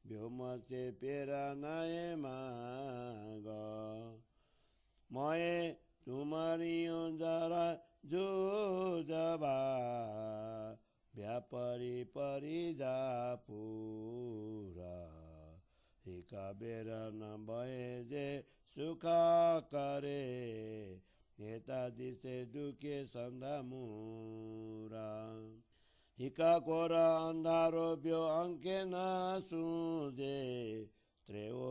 ब्योमते पेरा नाए मागा माए तुम्हारियों जरा जो जबा व्यापारी परि जा पूरा एका बेर न भए जे सुख करे यता दिसे दुखे सन्धा मुरा हिका कोरा अन्धारो ब्यो अंके न सुजे त्रेवो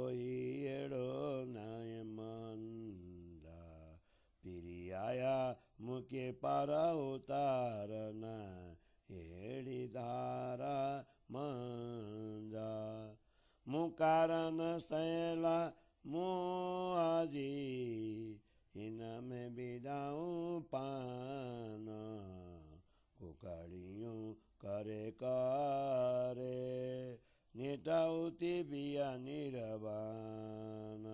एडो नाय मंदा पिरी आया मुके पारा उतारना हेडी धारा मंजा मुकारण सैला मुआजी इनमें बिदाऊं पान कुकाड़ियों करे करे नेटाउती बिया निरबान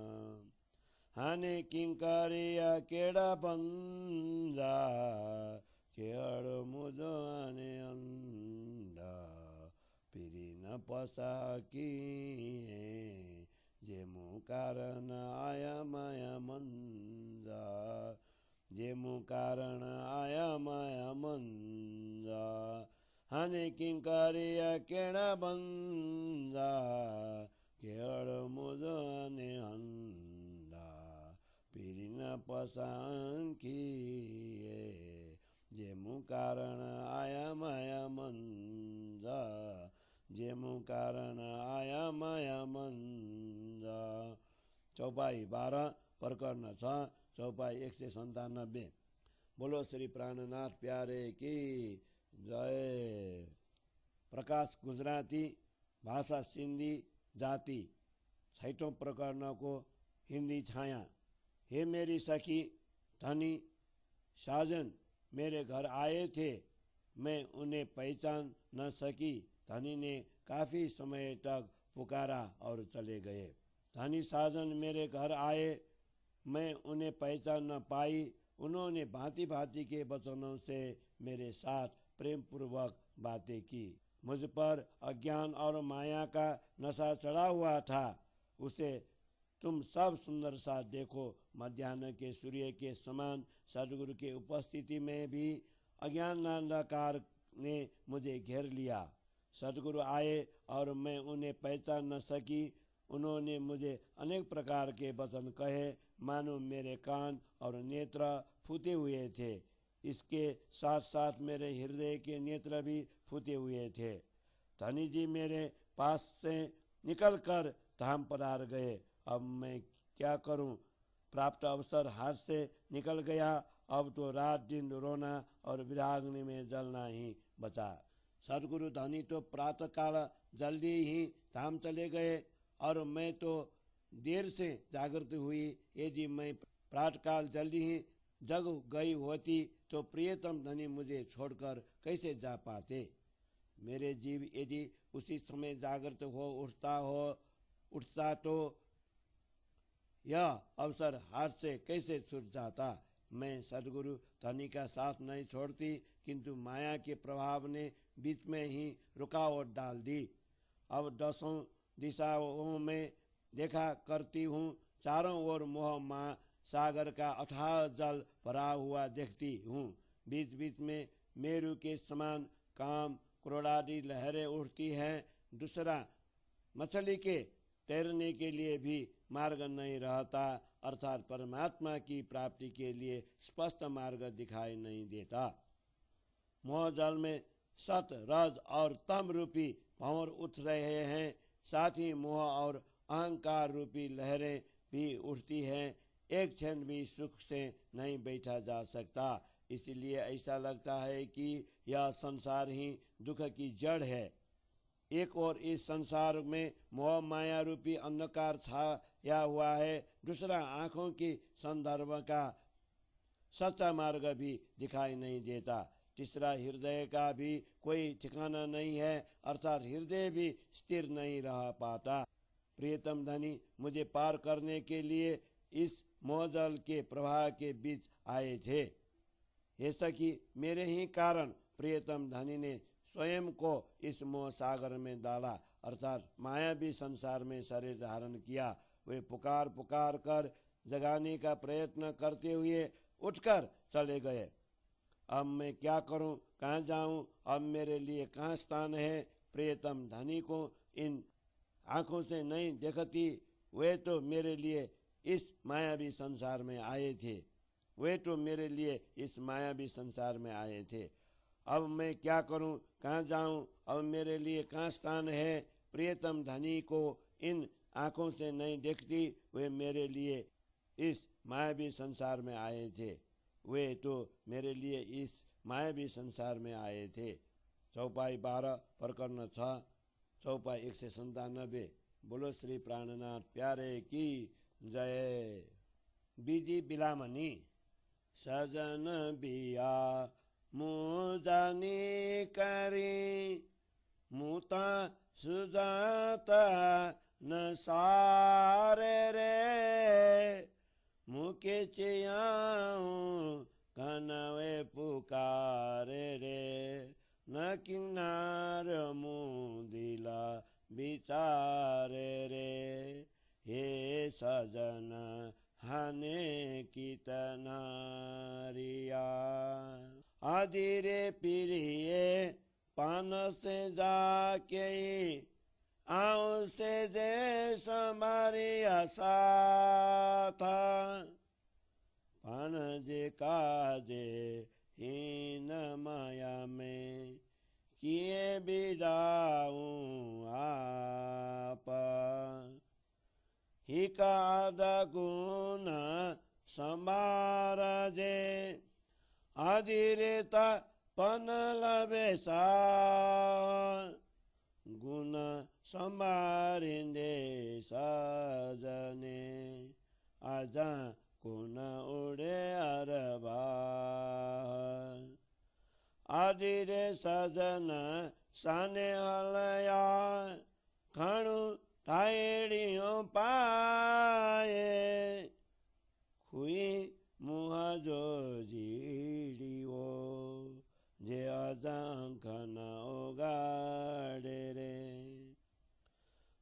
हाने किंकारिया केड़ा बंजा केड़ मुझो आने अंडा पिरी न पसा की जेमु कारण आया माया मंजा जेमु कारण आया माया मंजा हाने किंकारिया केड़ा बंजा केड़ मुझो आने अंडा पिरी न पसांकी जेमु कारण आया माया मंजा जेमु कारण आया माया मंजा चौपाई 12 प्रकरण 6 चौपाई 197। बोलो श्री प्राणनाथ प्यारे की जय। प्रकाश गुजराती भाषा सिंधी जाति 6 प्रकरण को हिंदी छाया। हे मेरी सखी धनी साजन मेरे घर आए थे, मैं उन्हें पहचान न सकी। धनी ने काफी समय तक पुकारा और चले गए। धनी साजन मेरे घर आए, मैं उन्हें पहचान न पाई। उन्होंने भांति भांति के वचनों से मेरे साथ प्रेम पूर्वक बातें की। मुझ पर अज्ञान और माया का नशा चढ़ा हुआ था। उसे तुम सब सुंदर सा देखो। मध्याह्न के सूर्य के समान सदगुरु के उपस्थिति में भी अज्ञान अंधकार ने मुझे घेर लिया। सदगुरु आए और मैं उन्हें पहचान न सकी। उन्होंने मुझे अनेक प्रकार के वचन कहे, मानो मेरे कान और नेत्र फूटे हुए थे। इसके साथ साथ मेरे हृदय के नेत्र भी फूटे हुए थे। धनी जी मेरे पास से निकलकर धाम पधार गए। अब मैं क्या करूं? प्राप्त अवसर हाथ से निकल गया। अब तो रात दिन रोना और विरागनी में जलना ही बचा। सदगुरु धनी तो प्रातः काल जल्दी ही धाम चले गए और मैं तो देर से जागृत हुई। यदि मैं प्रातः काल जल्दी ही जग गई होती तो प्रियतम धनी मुझे छोड़कर कैसे जा पाते। मेरे जीव यदि उसी समय जागृत हो उठता तो यह अवसर हाथ से कैसे छूट जाता। मैं सदगुरु धनी का साथ नहीं छोड़ती, किंतु माया के प्रभाव ने बीच में ही रुकावट डाल दी। अब 10 दिशाओं में देखा करती हूँ, चारों ओर मोह माँ सागर का अथाह जल भरा हुआ देखती हूँ। बीच बीच में मेरू के समान काम क्रोधादि लहरें उठती हैं। दूसरा, मछली के तैरने के लिए भी मार्ग नहीं रहता, अर्थात परमात्मा की प्राप्ति के लिए स्पष्ट मार्ग दिखाई नहीं देता। मोह जल में सत रज और तम रूपी भंवर उठ रहे हैं। साथ ही मोह और अहंकार रूपी लहरें भी उठती हैं। एक क्षण भी सुख से नहीं बैठा जा सकता। इसलिए ऐसा लगता है कि यह संसार ही दुख की जड़ है। एक और इस संसार में मोह माया रूपी अंधकार छाया हुआ है। दूसरा, आंखों की संदर्भ का सच्चा मार्ग भी दिखाई नहीं देता। तीसरा, हृदय का भी कोई ठिकाना नहीं है, अर्थात हृदय भी स्थिर नहीं रह पाता। प्रियतम धनी मुझे पार करने के लिए इस मोहजल के प्रवाह के बीच आए थे। ऐसा कि मेरे ही कारण प्रियतम धनी ने स्वयं को इस मोह सागर में डाला, अर्थात मायावी संसार में शरीर धारण किया। वे पुकार पुकार कर जगाने का प्रयत्न करते हुए उठकर चले गए। अब मैं क्या करूं, कहाँ जाऊं, अब मेरे लिए कहाँ स्थान है। प्रियतम धनी को इन आंखों से नहीं देखती, वे तो मेरे लिए इस मायावी संसार में आए थे, वे तो मेरे लिए इस मायावी संसार में आए थे। अब मैं क्या करूं, कहाँ जाऊं, अब मेरे लिए कहाँ स्थान है। प्रियतम धनी को इन आंखों से नहीं देखती, वे मेरे लिए इस मायावी संसार में आए थे, वे तो मेरे लिए इस मायावी संसार में आए थे। चौपाई 12 प्रकरण 6 चौपाई 197। बोलो श्री प्राणनाथ प्यारे की जय। बीजी बिलामणि सजन बिया मुजानी करी मुता सुजाता न सारे रे मुके चियाऊं कनवे पुकारे रे न किन्नार मुदिला बिचारे रे हे सजन हने कितना रिया आदिरे पिरिये पान से जाके आऊं से दे समारी आशा था पान जे काजे हीन माया में किए भी जाऊं आप ही का गुण संभार जे आदिरेता पन लबे सा गुण संभारिंदे सजने आजा कुन उड़े अरबा आदिरे सजन साने हलया खाणु थायड़ियों पाए खुई मुहा जो जीड़ियो जे अजंखन उगाड़े रे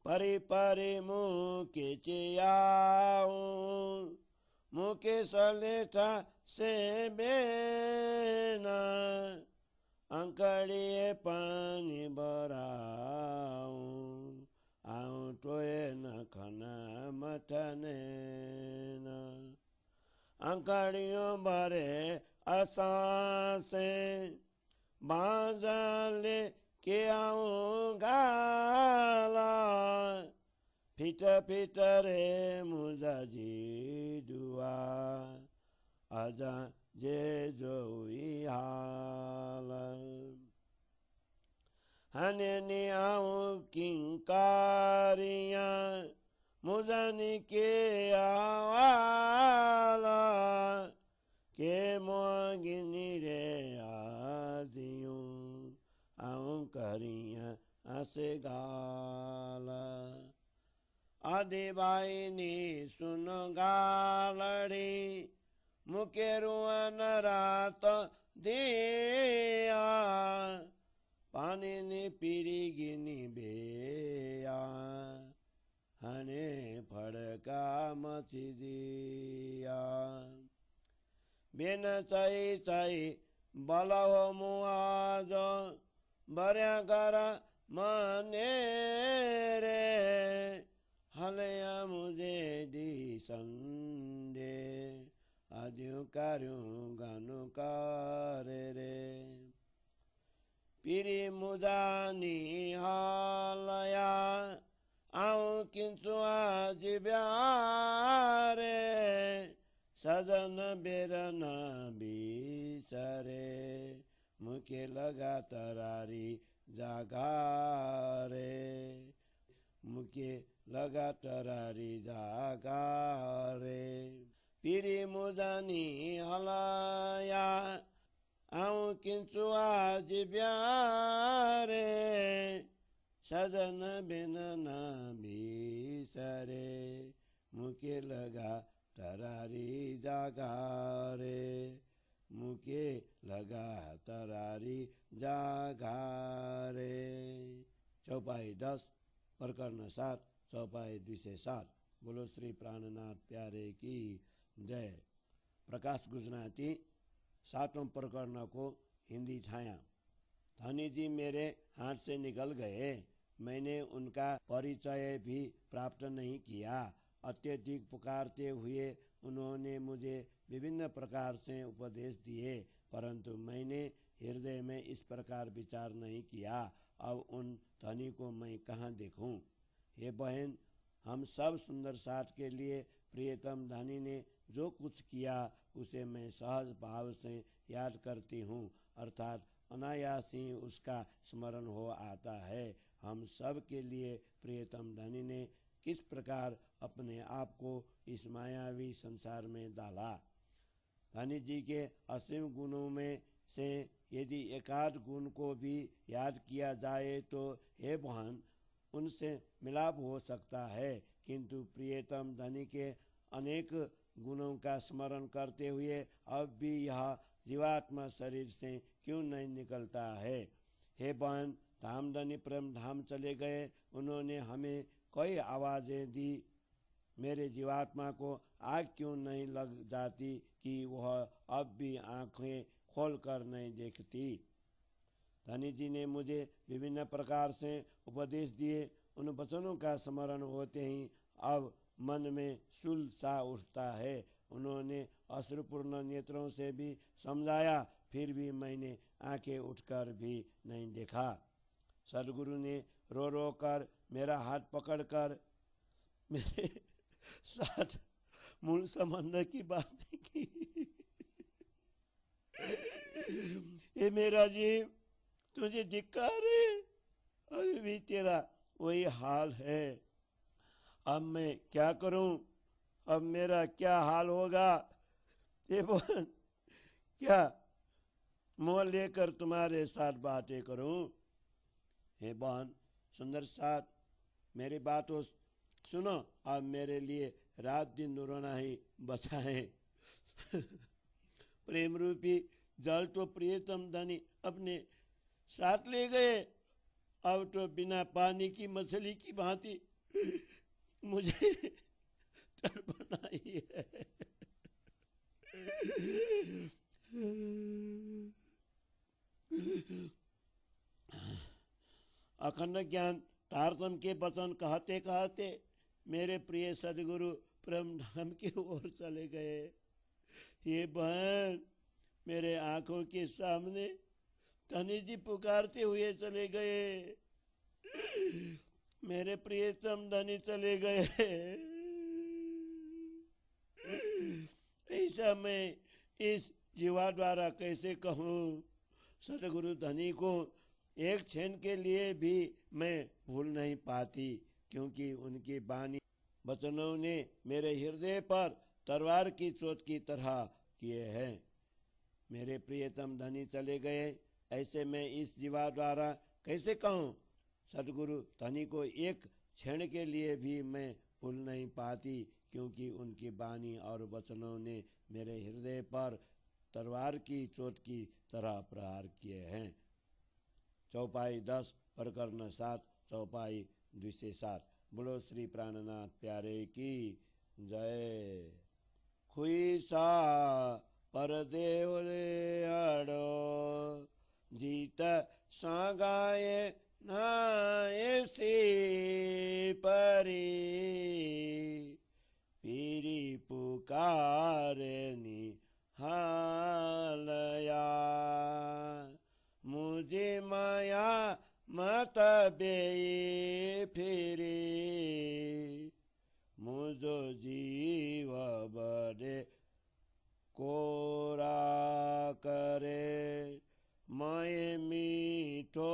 परि परि मुके चियाऊं मुके सलेठा से बेना अंकड़िए पानी भराऊं आऊं टोए न खना मथने न अंकड़ियों भरे असां से बांझले के आऊं गाला फिट फिट रे मुझा जी दुआ आजा जे जोई हाल हने आऊं किंकारियां मुझनी के आवाला के मोगिनी रे आदियूं आऊं करियां आसे गाला आदि बाईनी सुन गालड़ी मुके रुअन रात दिया पानी ने पीरी गिनी बेया हने फड़का मची दिया बिन चई चई बलव मुआज बर्या कर मने रे हलया मुझे दी संदे आदियों कार्यों गानु करे रे पीरी मुदानी हालया आऊं किंतु आज ब्यारे सजन बेरन बिसरे मुके लगा तरारी जागारे मुके लगा तरारी जागारे पीरी मुदानी हलाया आऊं किंतु आज ब्यारे सजन बिन न बिसरे मुके लगा तरारी जागारे मुके लगा तरारी जागारे चौपाई 10 प्रकरण 7 चौपाई 207। बोलो श्री प्राणनाथ प्यारे की जय। प्रकाश गुजराती 7वें प्रकरण को हिंदी छाया। धनी जी मेरे हाथ से निकल गए, मैंने उनका परिचय भी प्राप्त नहीं किया। अत्यधिक पुकारते हुए उन्होंने मुझे विभिन्न प्रकार से उपदेश दिए, परंतु मैंने हृदय में इस प्रकार विचार नहीं किया। अब उन धनी को मैं कहाँ देखूं? हे बहन, हम सब सुंदर साथ के लिए प्रियतम धनी ने जो कुछ किया उसे मैं सहज भाव से याद करती हूँ, अर्थात अनायास ही उसका स्मरण हो आता है। हम सब के लिए प्रियतम धनी ने किस प्रकार अपने आप को इस मायावी संसार में डाला। धनी जी के असीम गुणों में से यदि एकाध गुण को भी याद किया जाए तो हे बहन, उनसे मिलाप हो सकता है, किंतु प्रियतम धनी के अनेक गुणों का स्मरण करते हुए अब भी यह जीवात्मा शरीर से क्यों नहीं निकलता है। हे बहन, धामधनी प्रेम धाम चले गए, उन्होंने हमें कई आवाजें दी, मेरे जीवात्मा को आग क्यों नहीं लग जाती कि वह अब भी आंखें खोल कर नहीं देखती। धनी जी ने मुझे विभिन्न प्रकार से उपदेश दिए, उन वचनों का स्मरण होते ही अब मन में शूल सा उठता है। उन्होंने अश्रुपूर्ण नेत्रों से भी समझाया, फिर भी मैंने आंखें उठकर भी नहीं देखा। सदगुरु ने रो रो कर मेरा हाथ पकड़कर मेरे साथ मूल संबंध की बात की। ये मेरा जीव, तुझे धिक्कार है, अभी भी तेरा वही हाल है। अब मैं क्या करूं? अब मेरा क्या हाल होगा? ये बहन, क्या मोह लेकर तुम्हारे साथ बातें करूं? हे बहन सुंदर साथ, मेरी बातों सुनो, अब मेरे लिए रात दिन रोना ही बचा है। प्रेम रूपी जल तो प्रियतम धनी अपने साथ ले गए, अब तो बिना पानी की मछली की भांति मुझे तड़पना ही है। अखंड ज्ञान तारतम के वचन कहते कहते मेरे प्रिय सदगुरु परम धाम की ओर चले गए। ये बहन, मेरे आंखों के सामने धनी जी पुकारते हुए चले गए, मेरे प्रियतम धनी चले गए। ऐसा मैं इस जीवा द्वारा कैसे कहूँ? सदगुरु धनी को एक क्षण के लिए भी मैं भूल नहीं पाती, क्योंकि उनकी वाणी वचनों ने मेरे हृदय पर तलवार की चोट की तरह किए हैं। मेरे प्रियतम धनी चले गए, ऐसे मैं इस जीवा द्वारा कैसे कहूँ? सदगुरु धनी को एक क्षण के लिए भी मैं भूल नहीं पाती, क्योंकि उनकी वाणी और वचनों ने मेरे हृदय पर तलवार की चोट की तरह प्रहार किए हैं। चौपाई 10 प्रकरण 7 चौपाई 207। बोलो श्री प्राणनाथ प्यारे की जय। खुई सा परदेव रे अड़ो, जीत सांगाए नाए सी परी, पीरी पुकारनी हालया, मुझे माया मत बे फिरी, मुझो जीव बड़े कोरा करे, मैं मीठो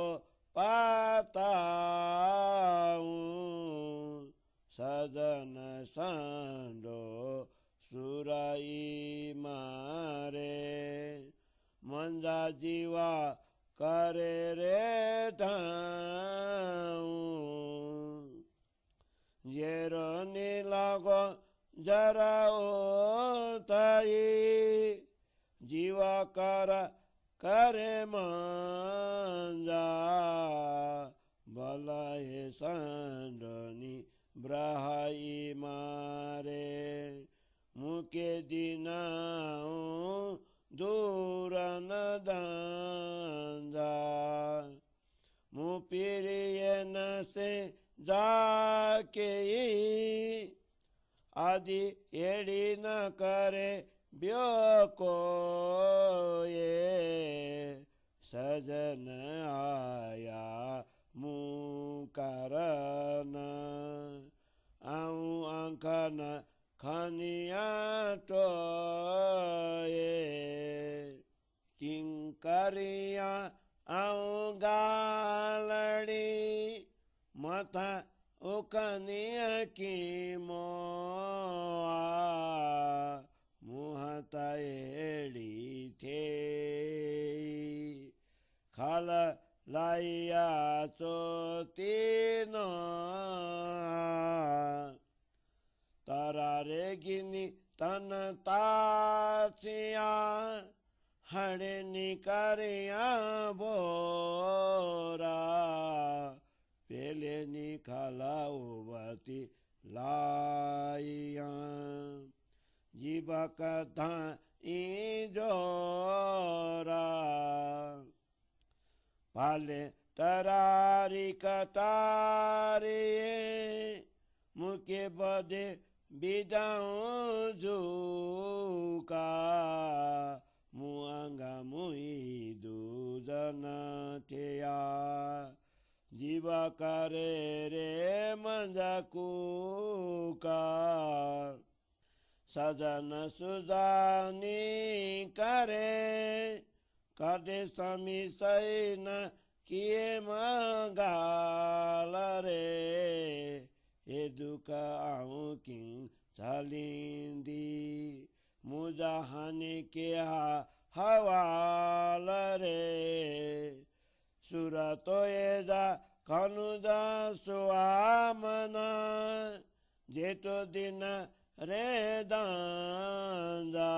पाता हूँ, सजन सांडो सुराई मारे, मंजा जीवा करे रे धाऊं, जेरो नीलागो जरा ओताई, जीवा करे मंजा, बलाए सांडनी ब्रहाई मारे, मुके दिनाऊं दूर न दांजा मुपिरियन से जाके आदि एड़ी न करे ब्योको ये सजन आया मुकरन आऊं आंखन खनिया तो ये किंकरिया आऊं गालड़ी मथा उकनिया की मोआ मुहता एड़ी थे खाल लाइया चोतीनो तारा रे गिनी तन ताचिया हड़े निकरिया बोरा पेले निकाला उबती लाइया जीवा कथा जोरा पाले तरारी कतारी मुके बदे बिदाऊं झुका मुआंगा मुई दूजन थिया जीवा करे रे मंजकूका सजन सुजानी करे कदे समी सैन किए मंगाल रे ए दुख आऊं किं चलिंदी मुजाहानी के हवाल रे सुरतो एजा कनुजा सुआमना जेतो दिन रे दांजा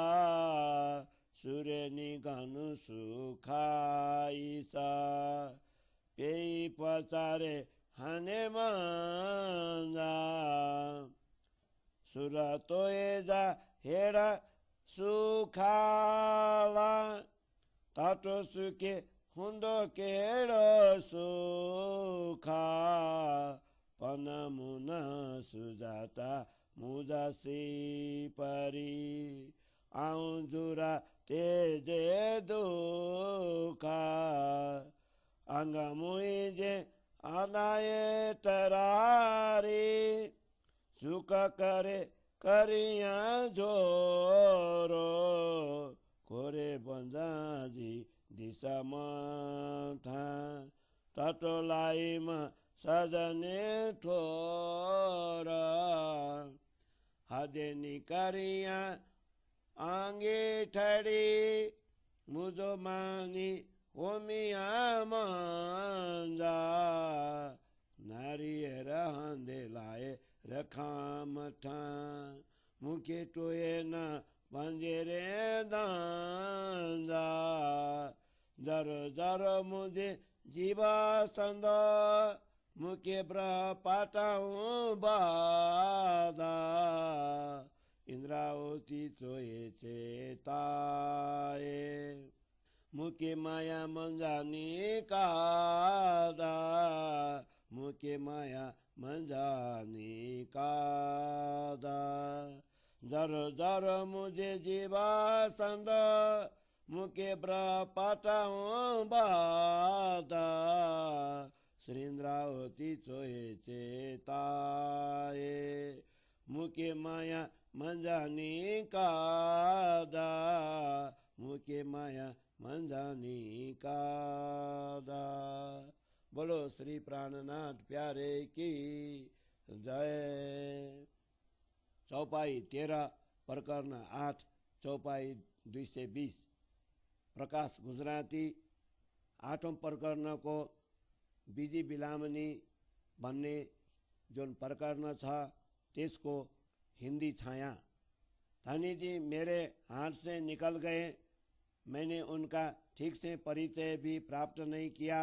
सुरेनी गनु सुखाईसा पेई पचारे हने मांजा सुरतो एजा हेड़ा सुखाला तातो सुके हुंदो केड़ो सुखा पनमुना सुजाता मुजासी परी आऊं जुरा तेजे दुखा अंगमुई जे आनाये तरारी सुख करे करिया जोरो कोरे बंजाजी दिशा माथा तातो लाइम सजने थोरा हजे निकरिया आंगे ठड़ी मुझो मानी ओमिया मांजा नारियर हंदे लाए रखा मठा मुखे टोए न पंजरे दांजा जरो जरो मुझे जीवा संद मुखे पाटाऊं बादा इंद्रावती चोए चेताए मुके माया मंजानी कादा मुके माया मंजानी कादा जर जर मुझे जीवा संद मुके पाटाऊं बादा श्रीन्द्रावती चोए चेताए मुके माया मंजानी कादा मुके माया मंजानी कादा। बोलो श्री प्राणनाथ प्यारे की जय। चौपाई 13 प्रकरण 8 चौपाई 220 प्रकाश गुजराती 8औं प्रकरण को बीजी बिलामनी भन्ने जुन प्रकरण छ त्यसको हिंदी छाया। धनी जी मेरे हाथ से निकल गए, मैंने उनका ठीक से परिचय भी प्राप्त नहीं किया।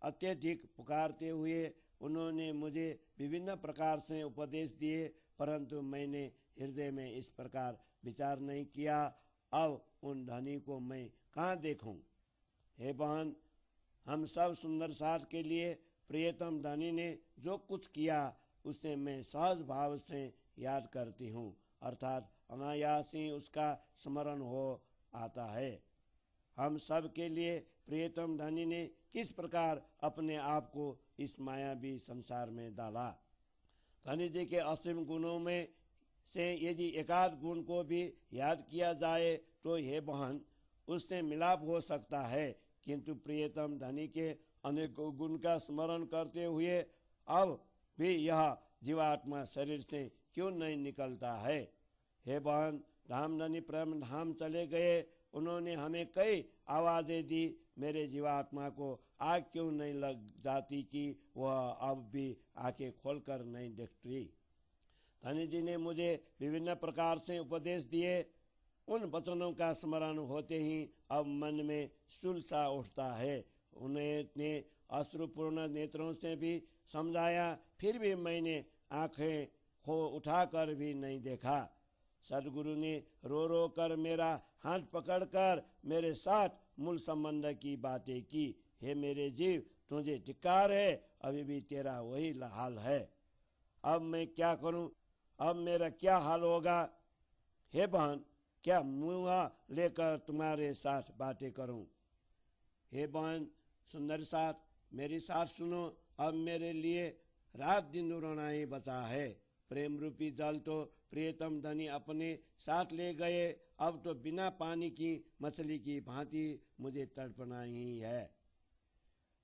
अत्यधिक पुकारते हुए उन्होंने मुझे विभिन्न प्रकार से उपदेश दिए, परंतु मैंने हृदय में इस प्रकार विचार नहीं किया। अब उन धनी को मैं कहाँ देखूं? हे बहन, हम सब सुंदर साथ के लिए प्रियतम धनी ने जो कुछ किया उसे मैं सहज भाव से याद करती हूँ, अर्थात अनायास ही उसका स्मरण हो आता है। हम सब के लिए प्रियतम धनी ने किस प्रकार अपने आप को इस मायावी संसार में डाला। धनी जी के असीम गुणों में से यदि एकाध गुण को भी याद किया जाए तो हे बहन, उससे मिलाप हो सकता है, किंतु प्रियतम धनी के अनेकों गुण का स्मरण करते हुए अब भी यह जीवात्मा शरीर से क्यों नहीं निकलता है? हे बहन, धामधनी प्रेम धाम चले गए, उन्होंने हमें कई आवाजें दी, मेरे जीवात्मा को आग क्यों नहीं लग जाती कि वह अब भी आंखें खोलकर नहीं देखती। धनी जी ने मुझे विभिन्न प्रकार से उपदेश दिए, उन वचनों का स्मरण होते ही अब मन में शूल सा उठता है। उन्हें अश्रुपूर्ण नेत्रों से भी समझाया, फिर भी मैंने आंखें उठाकर भी नहीं देखा। सदगुरु ने रो रो कर मेरा हाथ पकड़कर मेरे साथ मूल संबंध की बातें की। हे मेरे जीव, तुझे धिक्कार है, अभी भी तेरा वही हाल है। अब मैं क्या करूं? अब मेरा क्या हाल होगा? हे बहन, क्या मुँह लेकर तुम्हारे साथ बातें करूं? हे बहन सुंदर साथ, मेरी साथ सुनो। अब मेरे लिए रात दिन रोना ही बचा है। प्रेम रूपी जल तो प्रियतम धनी अपने साथ ले गए, अब तो बिना पानी की मछली की भांति मुझे तड़पना ही है।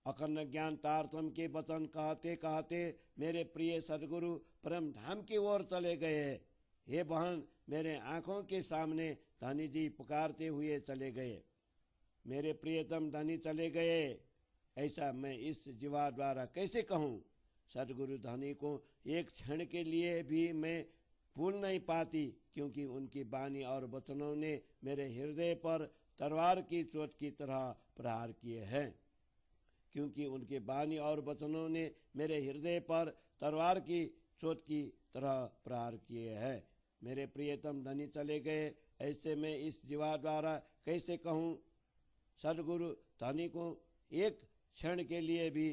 अखंड ज्ञान तारतम के वचन कहते कहते मेरे प्रिय सदगुरु परम धाम की ओर चले गए। हे बहन, मेरे आंखों के सामने धनी जी पुकारते हुए चले गए। मेरे प्रियतम धनी चले गए, ऐसा मैं इस जीवा द्वारा कैसे कहूँ? सदगुरु धनी को एक क्षण के लिए भी मैं भूल नहीं पाती, क्योंकि उनकी वाणी और वचनों ने मेरे हृदय पर तलवार की चोट की तरह प्रहार किए हैं। क्योंकि उनके वाणी और वचनों ने मेरे हृदय पर तलवार की चोट की तरह प्रहार किए हैं। मेरे प्रियतम धनी चले गए, ऐसे मैं इस जीवा द्वारा कैसे कहूँ? सदगुरु धनी को एक क्षण के लिए भी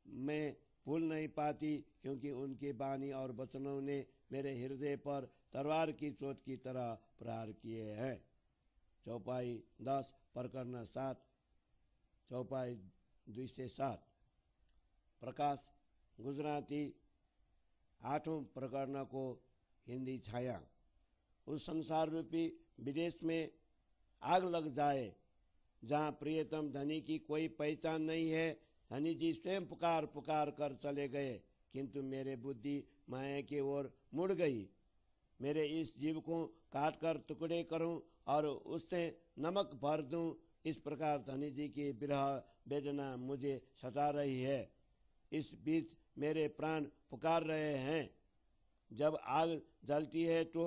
मैं भूल नहीं पाती, क्योंकि उनकी वाणी और वचनों ने मेरे हृदय पर तलवार की चोट की तरह प्रहार किए हैं। चौपाई 10 प्रकरण 7, चौपाई 2 से 7। प्रकाश गुजराती 8वें प्रकरण को हिंदी छाया। उस संसार रूपी विदेश में आग लग जाए, जहाँ प्रियतम धनी की कोई पहचान नहीं है। धनी जी स्वयं पुकार पुकार कर चले गए, किंतु मेरे बुद्धि माया की ओर मुड़ गई। मेरे इस जीव को काट कर टुकड़े करूं और उससे नमक भर दूं, इस प्रकार धनी जी की विरह वेदना मुझे सता रही है। इस बीच मेरे प्राण पुकार रहे हैं। जब आग जलती है तो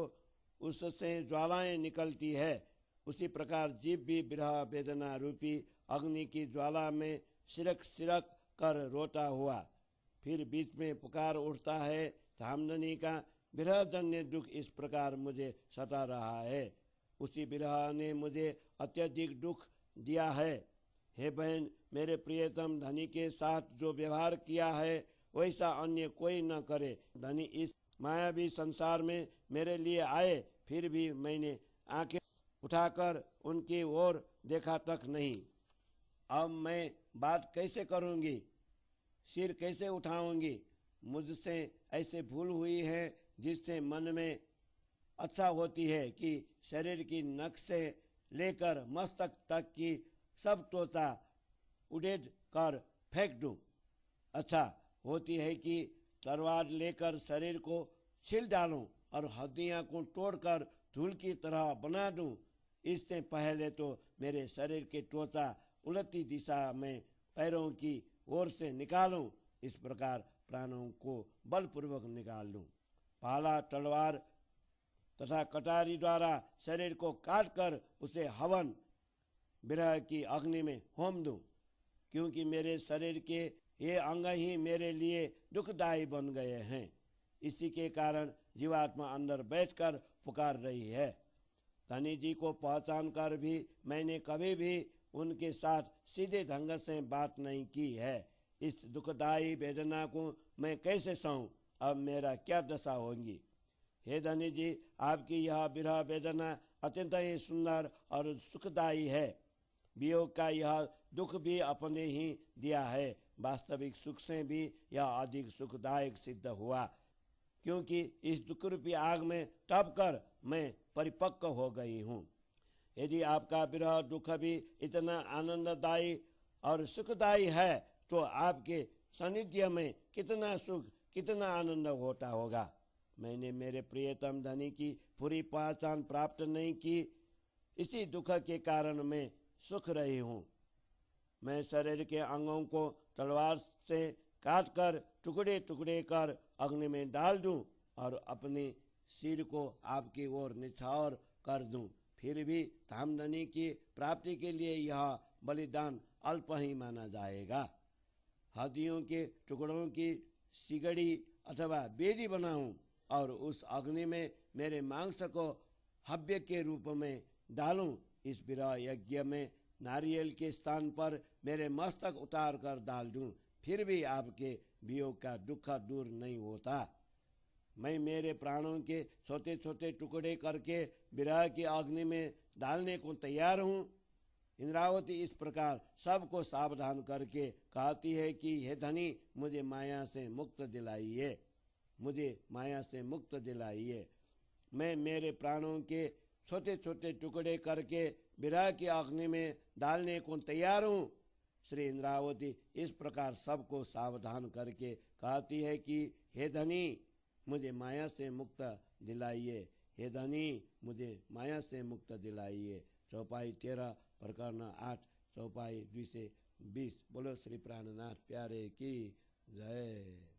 उससे ज्वालाएं निकलती है, उसी प्रकार जीव भी विरह वेदना रूपी अग्नि की ज्वाला में सिरक सिरक कर रोता हुआ फिर बीच में पुकार उठता है। धामधनी का विरहजन्य दुख इस प्रकार मुझे सता रहा है। उसी विरह ने मुझे अत्यधिक दुख दिया है। हे बहन, मेरे प्रियतम धनी के साथ जो व्यवहार किया है वैसा अन्य कोई न करे। धनी इस मायावी संसार में मेरे लिए आए, फिर भी मैंने आंखें उठाकर उनकी ओर देखा तक नहीं। अब मैं बात कैसे करूंगी? सिर कैसे उठाऊंगी? मुझसे ऐसे भूल हुई है जिससे मन में अच्छा होती है कि शरीर की नख से लेकर मस्तक तक की सब त्वचा उड़ेल कर फेंक दूं। अच्छा होती है कि तलवार लेकर शरीर को छील डालूं और हड्डियां को तोड़कर धूल की तरह बना दूं। इससे पहले तो मेरे शरीर की त्वचा उलटी दिशा में पैरों की ओर से निकालूं, इस प्रकार प्राणों को बलपूर्वक निकाल लूं। भाला, तलवार तथा कटारी द्वारा शरीर को काटकर उसे हवन विरह की अग्नि में होम दूं, क्योंकि मेरे शरीर के ये अंग ही मेरे लिए दुखदायी बन गए हैं। इसी के कारण जीवात्मा अंदर बैठकर पुकार रही है। धनी जी को पहचान कर भी मैंने कभी भी उनके साथ सीधे ढंग से बात नहीं की है। इस दुखदायी वेदना को मैं कैसे सहूं? अब मेरा क्या दशा होगी? हे धनी जी, आपकी यह विरह वेदना अत्यंत ही सुंदर और सुखदायी है। वियोग का यह दुख भी अपने ही दिया है। वास्तविक सुख से भी यह अधिक सुखदायक सिद्ध हुआ, क्योंकि इस दुख रूपी आग में तप कर मैं परिपक्व हो गई हूँ। यदि आपका विरह दुख भी इतना आनंददायी और सुखदायी है तो आपके सानिध्य में कितना सुख, कितना आनंद होता होगा। मैंने मेरे प्रियतम धनी की पूरी पहचान प्राप्त नहीं की। इसी दुख के कारण मैं सुख रही हूँ। मैं शरीर के अंगों को तलवार से काट कर टुकड़े टुकड़े कर अग्नि में डाल दूं और अपने सिर को आपकी ओर निछावर कर दूं, फिर भी धामधनी की प्राप्ति के लिए यह बलिदान अल्प ही माना जाएगा। हड्डियों के टुकड़ों की सिगड़ी अथवा बेदी बनाऊं और उस अग्नि में मेरे मांस को हव्य के रूप में डालूं। इस विरह यज्ञ में नारियल के स्थान पर मेरे मस्तक उतार कर डाल दूं, फिर भी आपके वियोग का दुख दूर नहीं होता। मैं मेरे प्राणों के छोटे छोटे टुकड़े करके विरह की अग्नि में डालने को तैयार हूँ। इंद्रावती इस प्रकार सबको सावधान करके कहती है कि हे धनी, मुझे माया से मुक्त दिलाइए, मुझे माया से मुक्त दिलाइए। मैं मेरे प्राणों के छोटे छोटे टुकड़े करके विरह की अग्नि में डालने को तैयार हूँ। श्री इंद्रावती इस प्रकार सबको सावधान करके कहती है कि हे धनी, मुझे माया से मुक्त दिलाइए, हे धनी, मुझे माया से मुक्त दिलाइए। चौपाई 13 प्रकरण 8 चौपाई 2 से 20। बोलो श्री प्राणनाथ प्यारे की जय।